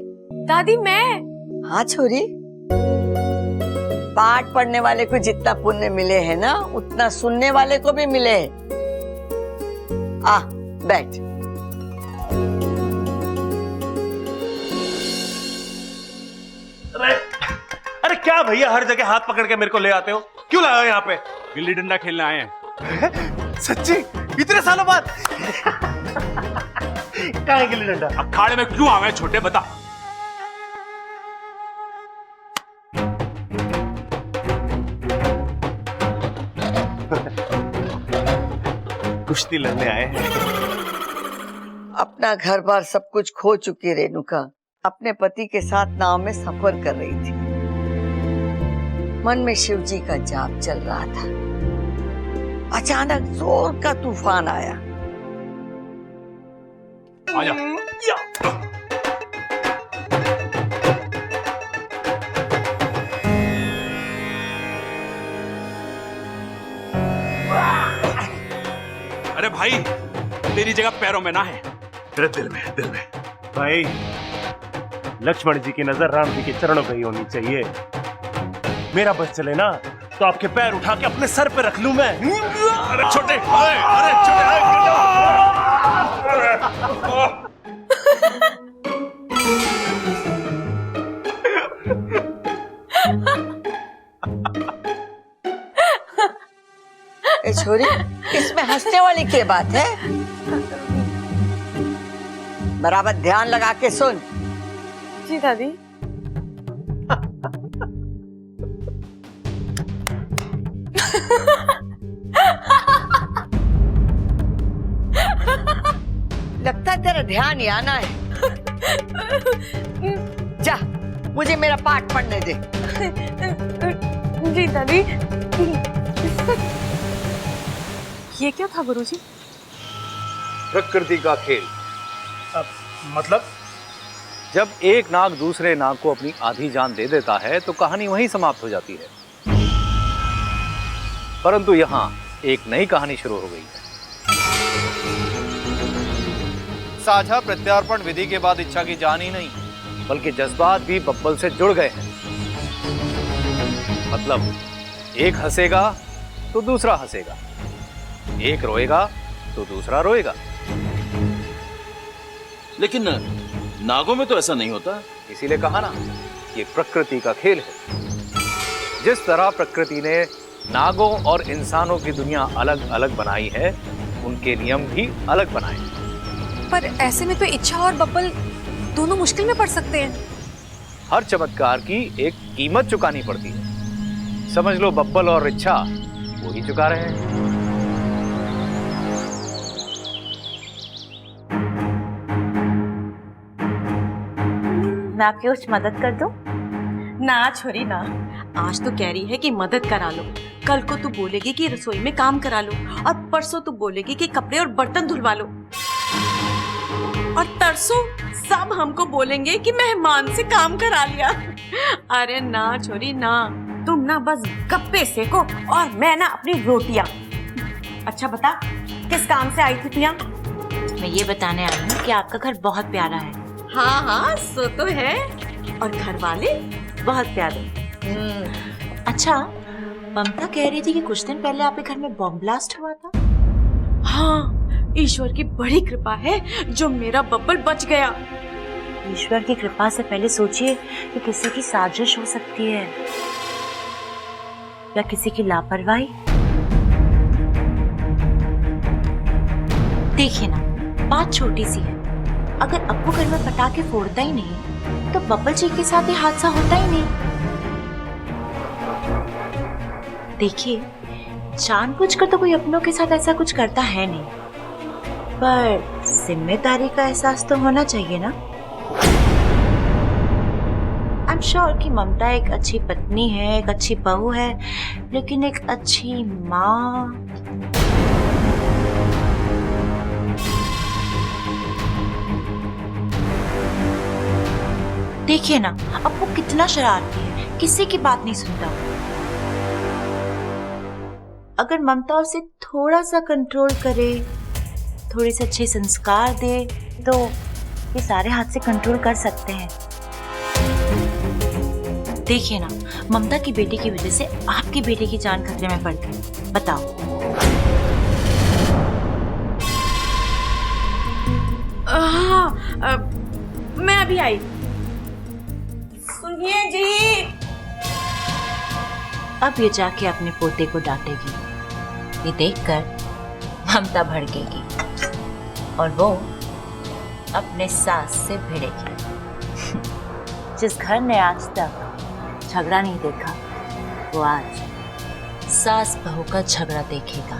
दादी मैं? हाँ छोरी, पाठ पढ़ने वाले को जितना पुण्य मिले है ना, उतना सुनने वाले को भी मिले है। आ बैठ। अरे क्या भैया, हर जगह हाथ पकड़ के मेरे को ले आते हो? क्यों लाए हो यहाँ पे? गिल्ली डंडा खेलने आए हैं। सच्ची? इतने सालों बाद? कहाँ है गिल्ली डंडा? अखाड़े में क्यों आए छोटे, बता। कुश्ती लड़ने आए हैं। अपना घर बार सब कुछ खो चुकी रेणुका अपने पति के साथ नाव में सफर कर रही थी। मन में शिव जी का जाप चल रहा था। अचानक जोर का तूफान आया। आजा। अरे भाई, तेरी जगह पैरों में ना है, तेरे दिल में है, दिल में। भाई, लक्ष्मण जी की नजर राम जी के चरणों पे ही होनी चाहिए। मेरा बस चले ना तो आपके पैर उठा के अपने सर पे रख लूं मैं। अरे छोटे, अरे ए छोरी, इसमें हंसने वाली क्या बात है? बराबर ध्यान लगा के सुन। जी दादी। लगता है तेरा ध्यान यहाँ ना है। जा, मुझे मेरा पाठ पढ़ने दे। जी दादी। ये क्या था गुरुजी? प्रकृति का खेल। मतलब? जब एक नाग दूसरे नाग को अपनी आधी जान दे देता है तो कहानी वहीं समाप्त हो जाती है, परंतु यहाँ एक नई कहानी शुरू हो गई है। साझा प्रत्यार्पण विधि के बाद इच्छा की जान ही नहीं बल्कि जज्बात भी बब्बल से जुड़ गए हैं। मतलब एक हंसेगा तो दूसरा हंसेगा, एक रोएगा तो दूसरा रोएगा। लेकिन नागों में तो ऐसा नहीं होता। इसीलिए कहा ना, ये प्रकृति का खेल है। जिस तरह प्रकृति ने नागों और इंसानों की दुनिया अलग अलग बनाई है, उनके नियम भी अलग बनाए हैं। पर ऐसे में तो इच्छा और बब्बल दोनों मुश्किल में पड़ सकते हैं। हर चमत्कार की एक कीमत चुकानी पड़ती है। समझ लो बब्बल और इच्छा वो ही चुका रहे हैं। मैं आपकी कुछ मदद कर दूं? ना छोरी ना, आज तो कह रही है कि मदद करा लो, कल को तू बोलेगी कि रसोई में काम करा लो, और परसों तू बोलेगी कि कपड़े और बर्तन धुलवा लो, और तरसों सब हमको बोलेंगे कि मेहमान से काम करा लिया। अरे ना छोरी ना, तुम ना बस गप्पे सेको और मैं ना अपनी रोटियां। अच्छा बता, किस काम से आई थी तू यहाँ? मैं ये बताने आई हूँ कि आपका घर बहुत प्यारा है। हाँ हाँ, सो तो है। और घर वाले? बहुत प्यारे। अच्छा, ममता कह रही थी कि कुछ दिन पहले आपके घर में बॉम्ब ब्लास्ट हुआ था। हाँ, ईश्वर की बड़ी कृपा है जो मेरा बब्बल बच गया। ईश्वर की कृपा से पहले सोचिए कि किसी की साजिश हो सकती है या किसी की लापरवाही। देखिए ना, बात छोटी सी है। अगर अप्पू घर में पटाखे फोड़ता ही नहीं तो बब्बल जी के साथ ये हादसा होता ही नहीं। देखिए, जानबूझकर तो कोई अपनों के साथ ऐसा कुछ करता है नहीं, पर जिम्मेदारी का एहसास तो होना चाहिए ना। आई एम श्योर कि ममता एक अच्छी पत्नी है, एक अच्छी बहू है, लेकिन एक अच्छी माँ। देखिए ना, अब वो कितना शरारती है, किसी की बात नहीं सुनता। अगर ममता उसे थोड़ा सा कंट्रोल करे, थोड़े से अच्छे संस्कार दे, तो ये सारे हाथ से कंट्रोल कर सकते हैं। देखिए ना, ममता की बेटी की वजह से आपकी बेटी की जान खतरे में पड़ गई। बताओ। हाँ, मैं अभी आई। सुनिए जी। अब ये जाके अपने पोते को डांटेगी। ये देखकर ममता भड़केगी और वो अपने सास से भिड़ेगी। जिस घर ने आज तक झगड़ा नहीं देखा, वो आज सास बहू का झगड़ा देखेगा।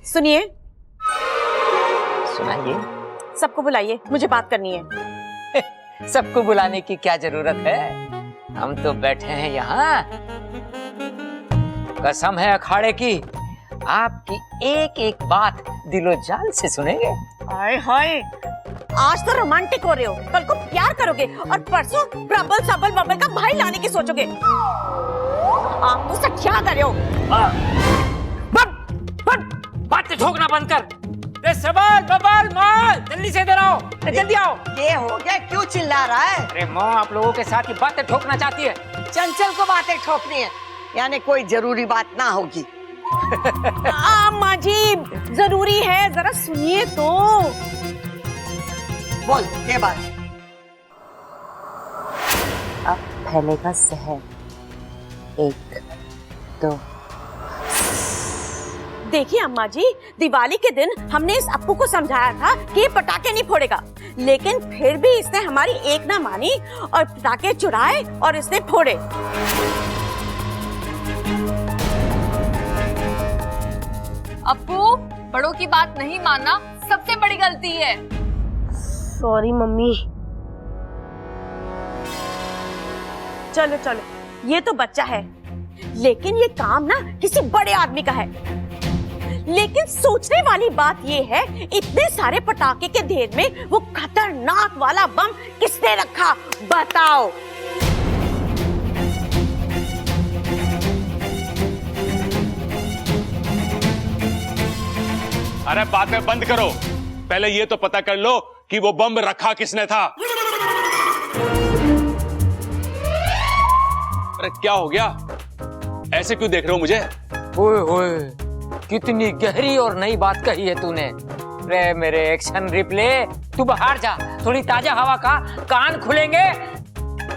सुनिए। सुनाइए। सबको बुलाइए, मुझे बात करनी है। सबको बुलाने की क्या जरूरत है, हम तो बैठे हैं यहाँ। कसम है अखाड़े की, आपकी एक एक बात दिलो जान से सुनेंगे। हाय हाय, आज तो रोमांटिक हो रहे हो, कल को प्यार करोगे और परसों प्रबल सबल बबल का भाई लाने की सोचोगे। आप तो सब क्या कर रहे हो? बातें ठोकना बंद कर। सबल बबल माल जल्दी से इधर आओ, जल्दी आओ। ये हो गया, क्यों चिल्ला रहा है? अरे माँ, आप लोगों के साथ ही बातें ठोकना चाहती है। चंचल को बातें ठोकनी है, यानी कोई जरूरी बात ना होगी। माँ जी, जरूरी है, जरा सुनिए तो। बोल, क्या बात? अब फैलेगा जहर। 1 2। देखिए अम्मा जी, दिवाली के दिन हमने इस अप्पू को समझाया था कि ये पटाखे नहीं फोड़ेगा, लेकिन फिर भी इसने हमारी एक ना मानी और पटाखे चुराए और इसने फोड़े। अप्पू, बड़ों की बात नहीं मानना सबसे बड़ी गलती है। Sorry mummy. चलो चलो, ये तो बच्चा है, लेकिन ये काम ना किसी बड़े आदमी का है। लेकिन सोचने वाली बात ये है, इतने सारे पटाखे के ढेर में वो खतरनाक वाला बम किसने रखा, बताओ। अरे बातें बंद करो, पहले ये तो पता कर लो कि वो बम रखा किसने था। अरे क्या हो गया, ऐसे क्यों देख रहे हो मुझे? ओए होए, कितनी गहरी और नई बात कही है तूने। रे मेरे एक्शन रिप्ले, तू बाहर जा, थोड़ी ताजा हवा का कान खुलेंगे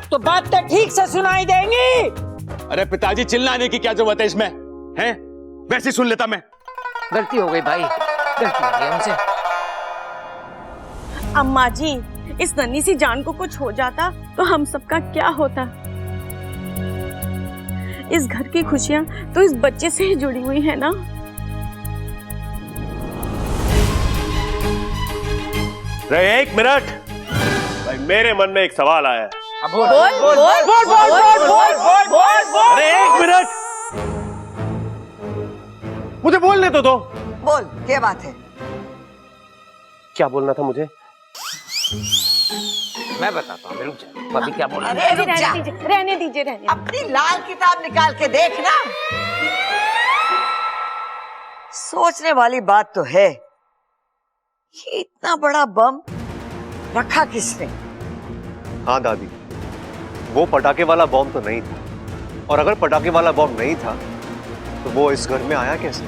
तो बात तो ठीक से सुनाई देंगी। अरे पिताजी, चिल्लाने की क्या जरूरत है इसमें? हैं? वैसे ही सुन लेता मैं। गलती हो गई भाई, गलती हो गई हमसे। अम्मा जी, इस नन्ही सी जान को कुछ हो जाता तो हम सबका क्या होता? इस घर की खुशियां तो इस बच्चे से ही जुड़ी हुई है ना। एक मिनट भाई, मेरे मन में एक सवाल आया है। बोल बोल बोल बोल बोल बोल बोल। अरे एक मिनट, मुझे बोलने तो दो। बोल, क्या बात है? क्या बोलना था मुझे? मैं बताता हूँ, रुक जा। अभी क्या बोला? अरे रुक जा, रहने दीजिए। अपनी लाल किताब निकाल के देखना। सोचने वाली बात तो है, ये इतना बड़ा बम रखा किसने? हाँ दादी, वो पटाखे वाला बॉम्ब तो नहीं था, और अगर पटाखे वाला बॉम्ब नहीं था तो वो इस घर में आया कैसे?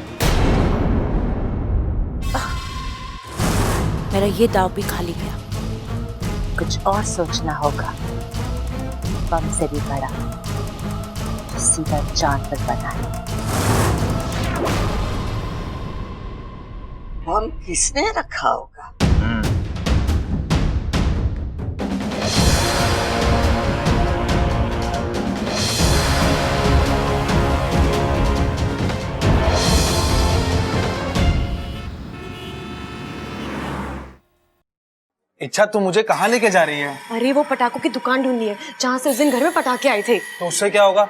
मेरा ये दाव भी खाली गया। कुछ और सोचना होगा। बम से भी बड़ा तो सीधा चांद पर बना है। बम किसने रखा होगा? इच्छा, तू मुझे कहाँ लेके जा रही है? अरे वो पटाखों की दुकान ढूंढनी है जहाँ से उस दिन घर में पटाखे आए थे। तो उससे क्या होगा?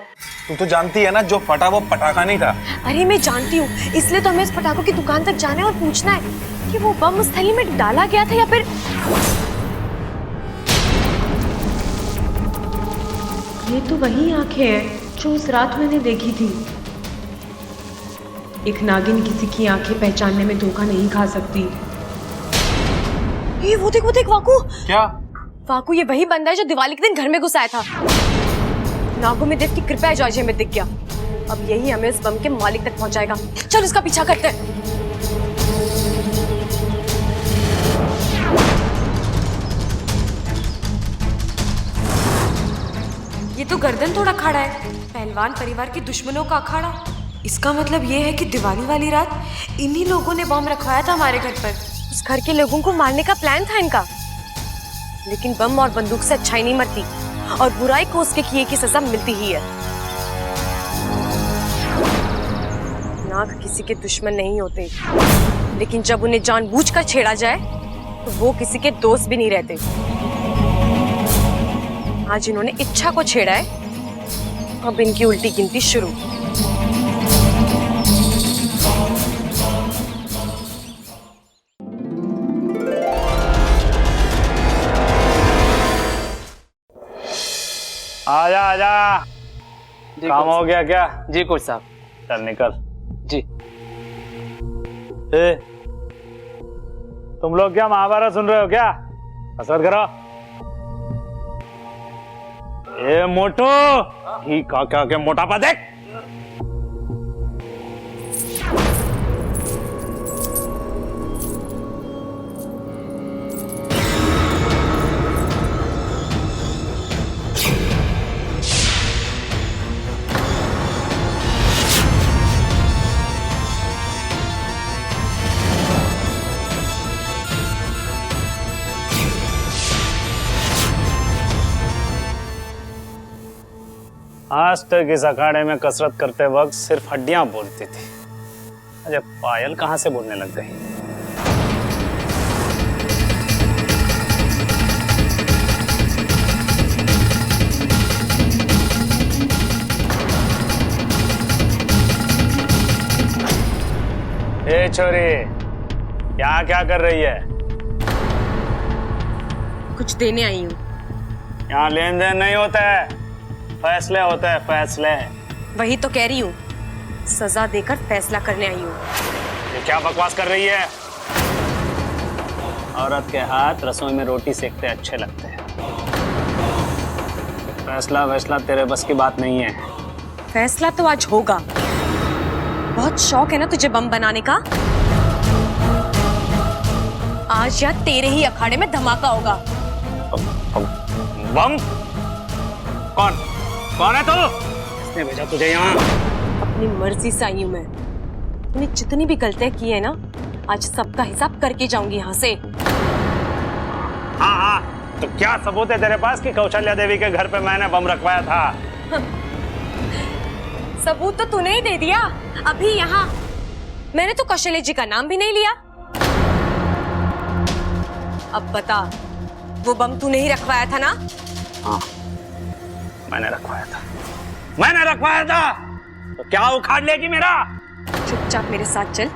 तू तो जानती है ना, जो फटा वो पटाखा नहीं था। अरे मैं जानती हूँ, इसलिए तो हमें इस पटाखों की दुकान तक जाना है और पूछना है कि वो बम उस थैली में डाला गया था या फिर। ये तो वही आंखें हैं जो उस रात मैंने देखी थी। एक नागिन किसी की आंखें पहचानने में धोखा नहीं खा सकती। ये वो देख वाकू। क्या? वाकू, ये वही बंदा है जो दिवाली के दिन घर में घुस आया था। नागों में देव की कृपा है जो आज हमें दिख गया। अब यही हमें इस बम के मालिक तक पहुंचाएगा। चल इसका पीछा करते हैं। ये तो गर्दन तोड़ अखाड़ा है, पहलवान परिवार के दुश्मनों का अखाड़ा। इसका मतलब ये है कि दिवाली वाली रात इन्हीं लोगों ने बम रखवाया था हमारे घर पर। उस घर के लोगों को मारने का प्लान था इनका। लेकिन बम और बंदूक से अच्छाई नहीं मरती, और बुराई को उसके किए की सजा मिलती ही है। नाग किसी के दुश्मन नहीं होते, लेकिन जब उन्हें जानबूझकर छेड़ा जाए तो वो किसी के दोस्त भी नहीं रहते। आज इन्होंने इच्छा को छेड़ा है, अब इनकी उल्टी गिनती शुरू। आजा आजा, काम हो गया क्या? जी कोच साहब। चल निकल। जी। तुम लोग क्या महाभारत सुन रहे हो क्या? कसरत करो। ए मोटो, ही क्या के मोटापा देख। आज तक इस अखाड़े में कसरत करते वक्त सिर्फ हड्डियां बोलती थी, अजय पायल कहां से बोलने लग गई? ए छोरी, यहाँ क्या कर रही है? कुछ देने आई हूँ। यहाँ लेन देन नहीं होता है, फैसले होते हैं, फैसले। वही तो कह रही हूँ, सजा देकर फैसला करने आई हूँ। ये क्या बकवास कर रही है? औरत के हाथ रसोई में रोटी सेकते अच्छे लगते हैं। फैसला तेरे बस की बात नहीं है। फैसला तो आज होगा। बहुत शौक है ना तुझे बम बनाने का? आज यहाँ तेरे ही अखाड़े में धमाका होगा। बम? कौन कौन है तू? किसने भेजा तुझे यहाँ? अपनी मर्जी से आई हूँ मैं। तूने जितनी भी गलतियां की है ना, आज सबका हिसाब करके जाऊंगी यहाँ से। हाँ, तो क्या सबूत है तेरे पास कि कौशल्या देवी के घर पे मैंने बम रखवाया था? सबूत तो तूने ही दे दिया अभी यहाँ। मैंने तो कौशल्या जी का नाम भी नहीं लिया। अब बता, वो बम तूने ही रखवाया था ना? हाँ, मैंने रखवाया था। तो क्या उखाड़ लेगी मेरा? चुपचाप मेरे साथ चल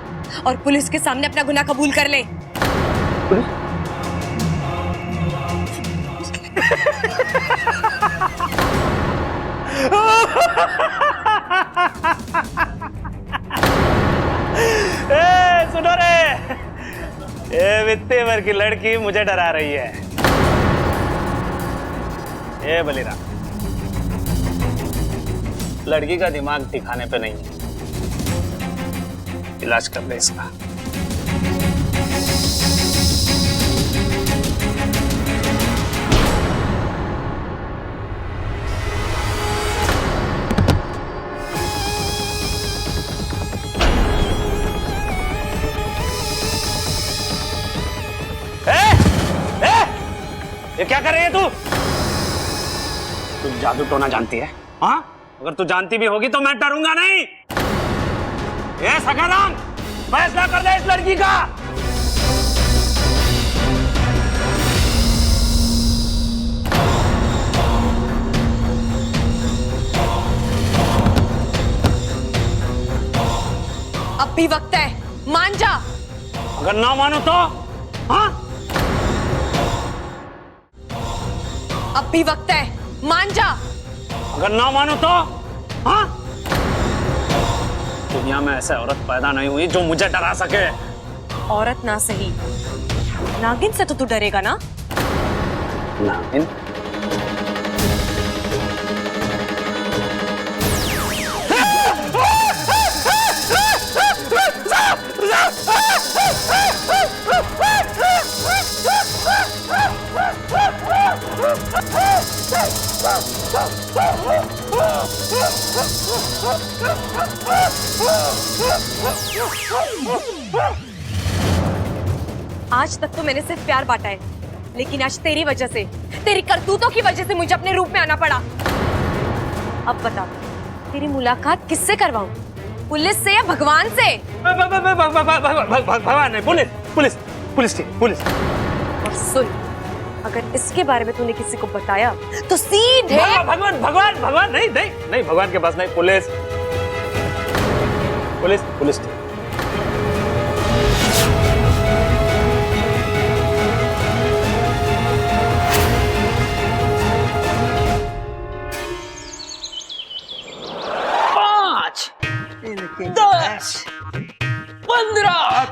और पुलिस के सामने अपना गुनाह कबूल कर ले। सुनो रे, ये वित्तीय वर्ग की लड़की मुझे डरा रही है। ये बलिराम, लड़की का दिमाग ठिकाने पे नहीं है, इलाज कर ले इसका। ये क्या कर रही है तू? तू जादू टोना जानती है? हाँ, अगर तू जानती भी होगी तो मैं डरूंगा नहीं। ये सखाराम, फैसला कर दे इस लड़की का। अब भी वक्त है, मान जा। अगर ना मानो तो? हाँ, अब भी वक्त है, मान जा। अगर ना मानो तो? हाँ? दुनिया में ऐसे औरत पैदा नहीं हुई जो मुझे डरा सके। औरत ना सही, नागिन से तो तू डरेगा ना? नागिन? आज तक तो मैंने सिर्फ प्यार बांटा है, लेकिन आज तेरी वजह से, तेरी करतूतों की वजह से मुझे अपने रूप में आना पड़ा। अब बता, तेरी मुलाकात किससे करवाऊं? पुलिस से या भगवान से? भगवान नहीं, पुलिस। और सुन, अगर इसके बारे में तूने किसी को बताया तो सीधे भगवान नहीं, भगवान के पास नहीं, पुलिस।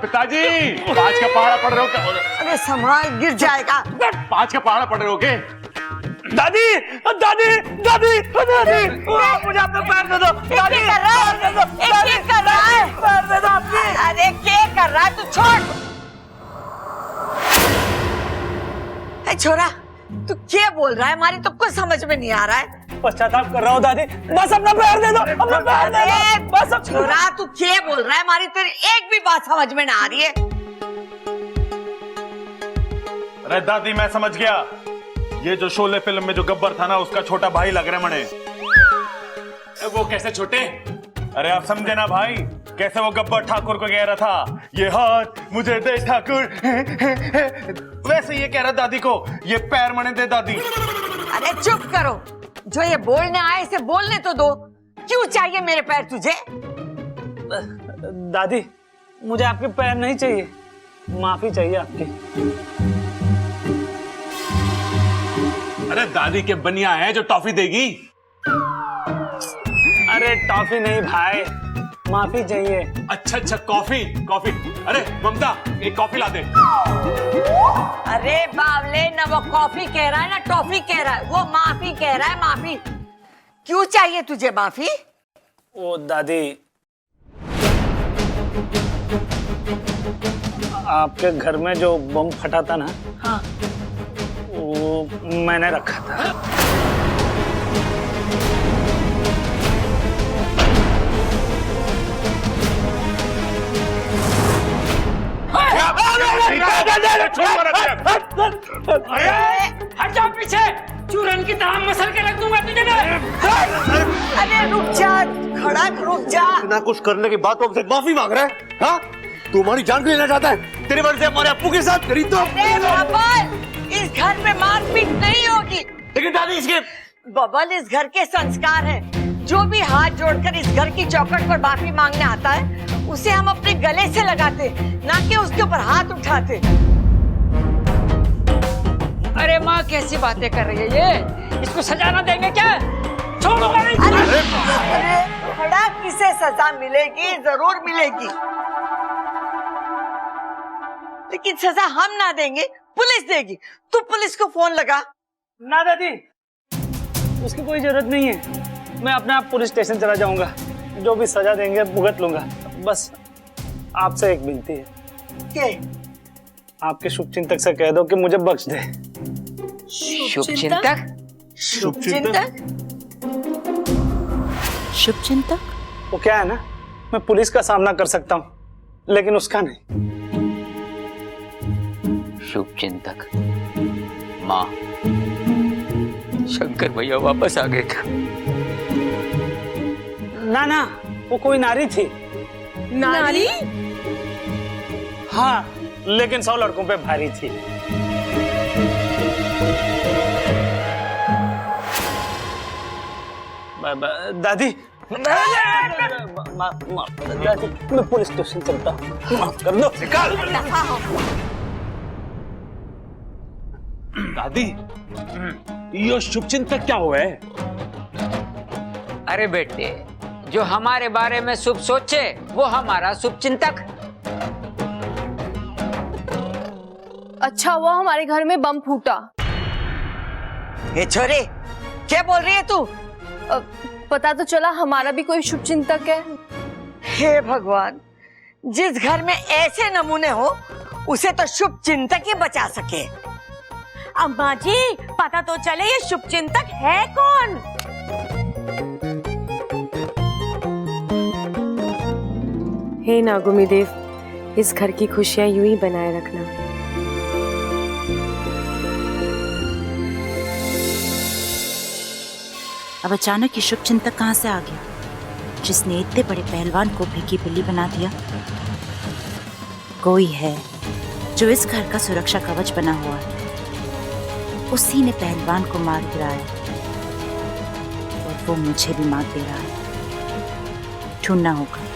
पिताजी, 5 का पहाड़ा पड़ रहे हो क्या? अरे संभाल, गिर जाएगा। 5 का पहाड़ा पड़ रहे हो क्या? दादी, मुझे अपना पैर दे दो। दादी कर रहा है, पैर दे दो अपनी। अरे क्या कर रहा है तू? छोड़। छोरा, तू क्या बोल रहा है? हमारी तो कुछ समझ में नहीं आ रहा है। पश्चाताप कर रहा हूँ दादी, बस अपना पैर दे दो, अपना पैर दे दो, बस। छोरा, तू क्या बोल रहा है? हमारी तेरी एक भी बात समझ में ना आ रही है। अरे दादी, मैं समझ गया। ये जो शोले फिल्म में जो गब्बर था ना, उसका छोटा भाई लग रहा है मने। वो कैसे छोटे? अरे आप समझे ना भाई, कैसे वो गब्बर ठाकुर को कह रहा था, ये हाथ मुझे दे ठाकुर, वैसे ये कह रहा दादी को, ये पैर मने दे दादी। अरे चुप करो, जो ये बोलने आए इसे बोलने तो दो। क्यों चाहिए मेरे पैर तुझे? दादी, मुझे आपके पैर नहीं चाहिए, माफी चाहिए आपकी। अरे दादी के बनिया है जो टॉफी देगी। अरे टॉफी नहीं भाई, माफी चाहिए। अच्छा, कॉफी। अरे ममता, एक कॉफी ला दे। अरे बावले, ना वो कॉफी कह रहा है ना टॉफी कह रहा है, वो माफी कह रहा है, माफी। क्यों चाहिए तुझे माफी? ओ दादी, आपके घर में जो बम फटा था ना, हाँ, वो मैंने रखा था। हट जाओ पीछे, चूरन की तरह मसल के रख दूंगा तुझे मैं। अरे रुक जा, खड़ा रुक जा। ना कुछ करने के बाद तो हमसे माफी मांग रहा है। हाँ, तू हमारी जान को लेना चाहता है? तेरी वजह से हमारे अप्पू के साथ करी तो। अरे बबल, इस घर में मारपीट नहीं होगी। लेकिन दादी इसके बबल, इस घर के संस्कार हैं। जो भी हाथ जोड़कर इस घर की चौखट पर माफी मांगने आता है, उसे हम अपने गले से लगाते, ना कि उसके ऊपर हाथ उठाते। अरे माँ कैसी बातें कर रही है ये? इसको सजा ना देंगे क्या? छोड़ो। अरे खड़ा किसे सजा मिलेगी? जरूर मिलेगी, लेकिन सजा हम ना देंगे, पुलिस देगी। तू पुलिस को फोन लगा। ना दादी, उसकी कोई जरूरत नहीं है। मैं अपने आप पुलिस स्टेशन चला जाऊंगा, जो भी सजा देंगे भुगत लूंगा। बस आपसे एक विनती है। क्या? आपके शुभचिंतक से कह दो कि मुझे बख्श दे। शुभचिंतक? शुभचिंतक? शुभचिंतक? वो क्या है ना, मैं पुलिस का सामना कर सकता हूँ, लेकिन उसका नहीं। शुभचिंतक माँ, शंकर भैया वापस आ गए क्या? ना, वो कोई नारी थी। नारी? हाँ, लेकिन 100 लड़कों पे भारी थी। दादी, दादी, मैं पुलिस स्टेशन चलता हूँ, माफ कर दो। निकाल। दादी, ये शुभचिंतक क्या हुआ है? अरे बेटे, जो हमारे बारे में शुभ सोचे वो हमारा शुभचिंतक। अच्छा हुआ हमारे घर में बम फूटा। ये छोरे, क्या बोल रही है तू? पता तो चला हमारा भी कोई शुभचिंतक है। हे भगवान, जिस घर में ऐसे नमूने हो, उसे तो शुभचिंतक ही बचा सके। अम्मा जी, पता तो चले ये शुभचिंतक है कौन? हे नागुमी देव, इस घर की खुशियां यूं ही बनाए रखना। अब अचानक ये शुभचिंतक कहाँ से आ गया, जिसने इतने बड़े पहलवान को भीगी बिल्ली बना दिया? कोई है जो इस घर का सुरक्षा कवच बना हुआ है। उसी ने पहलवान को मार गिराया और वो मुझे भी मार दे रहा है। ढूंढना होगा।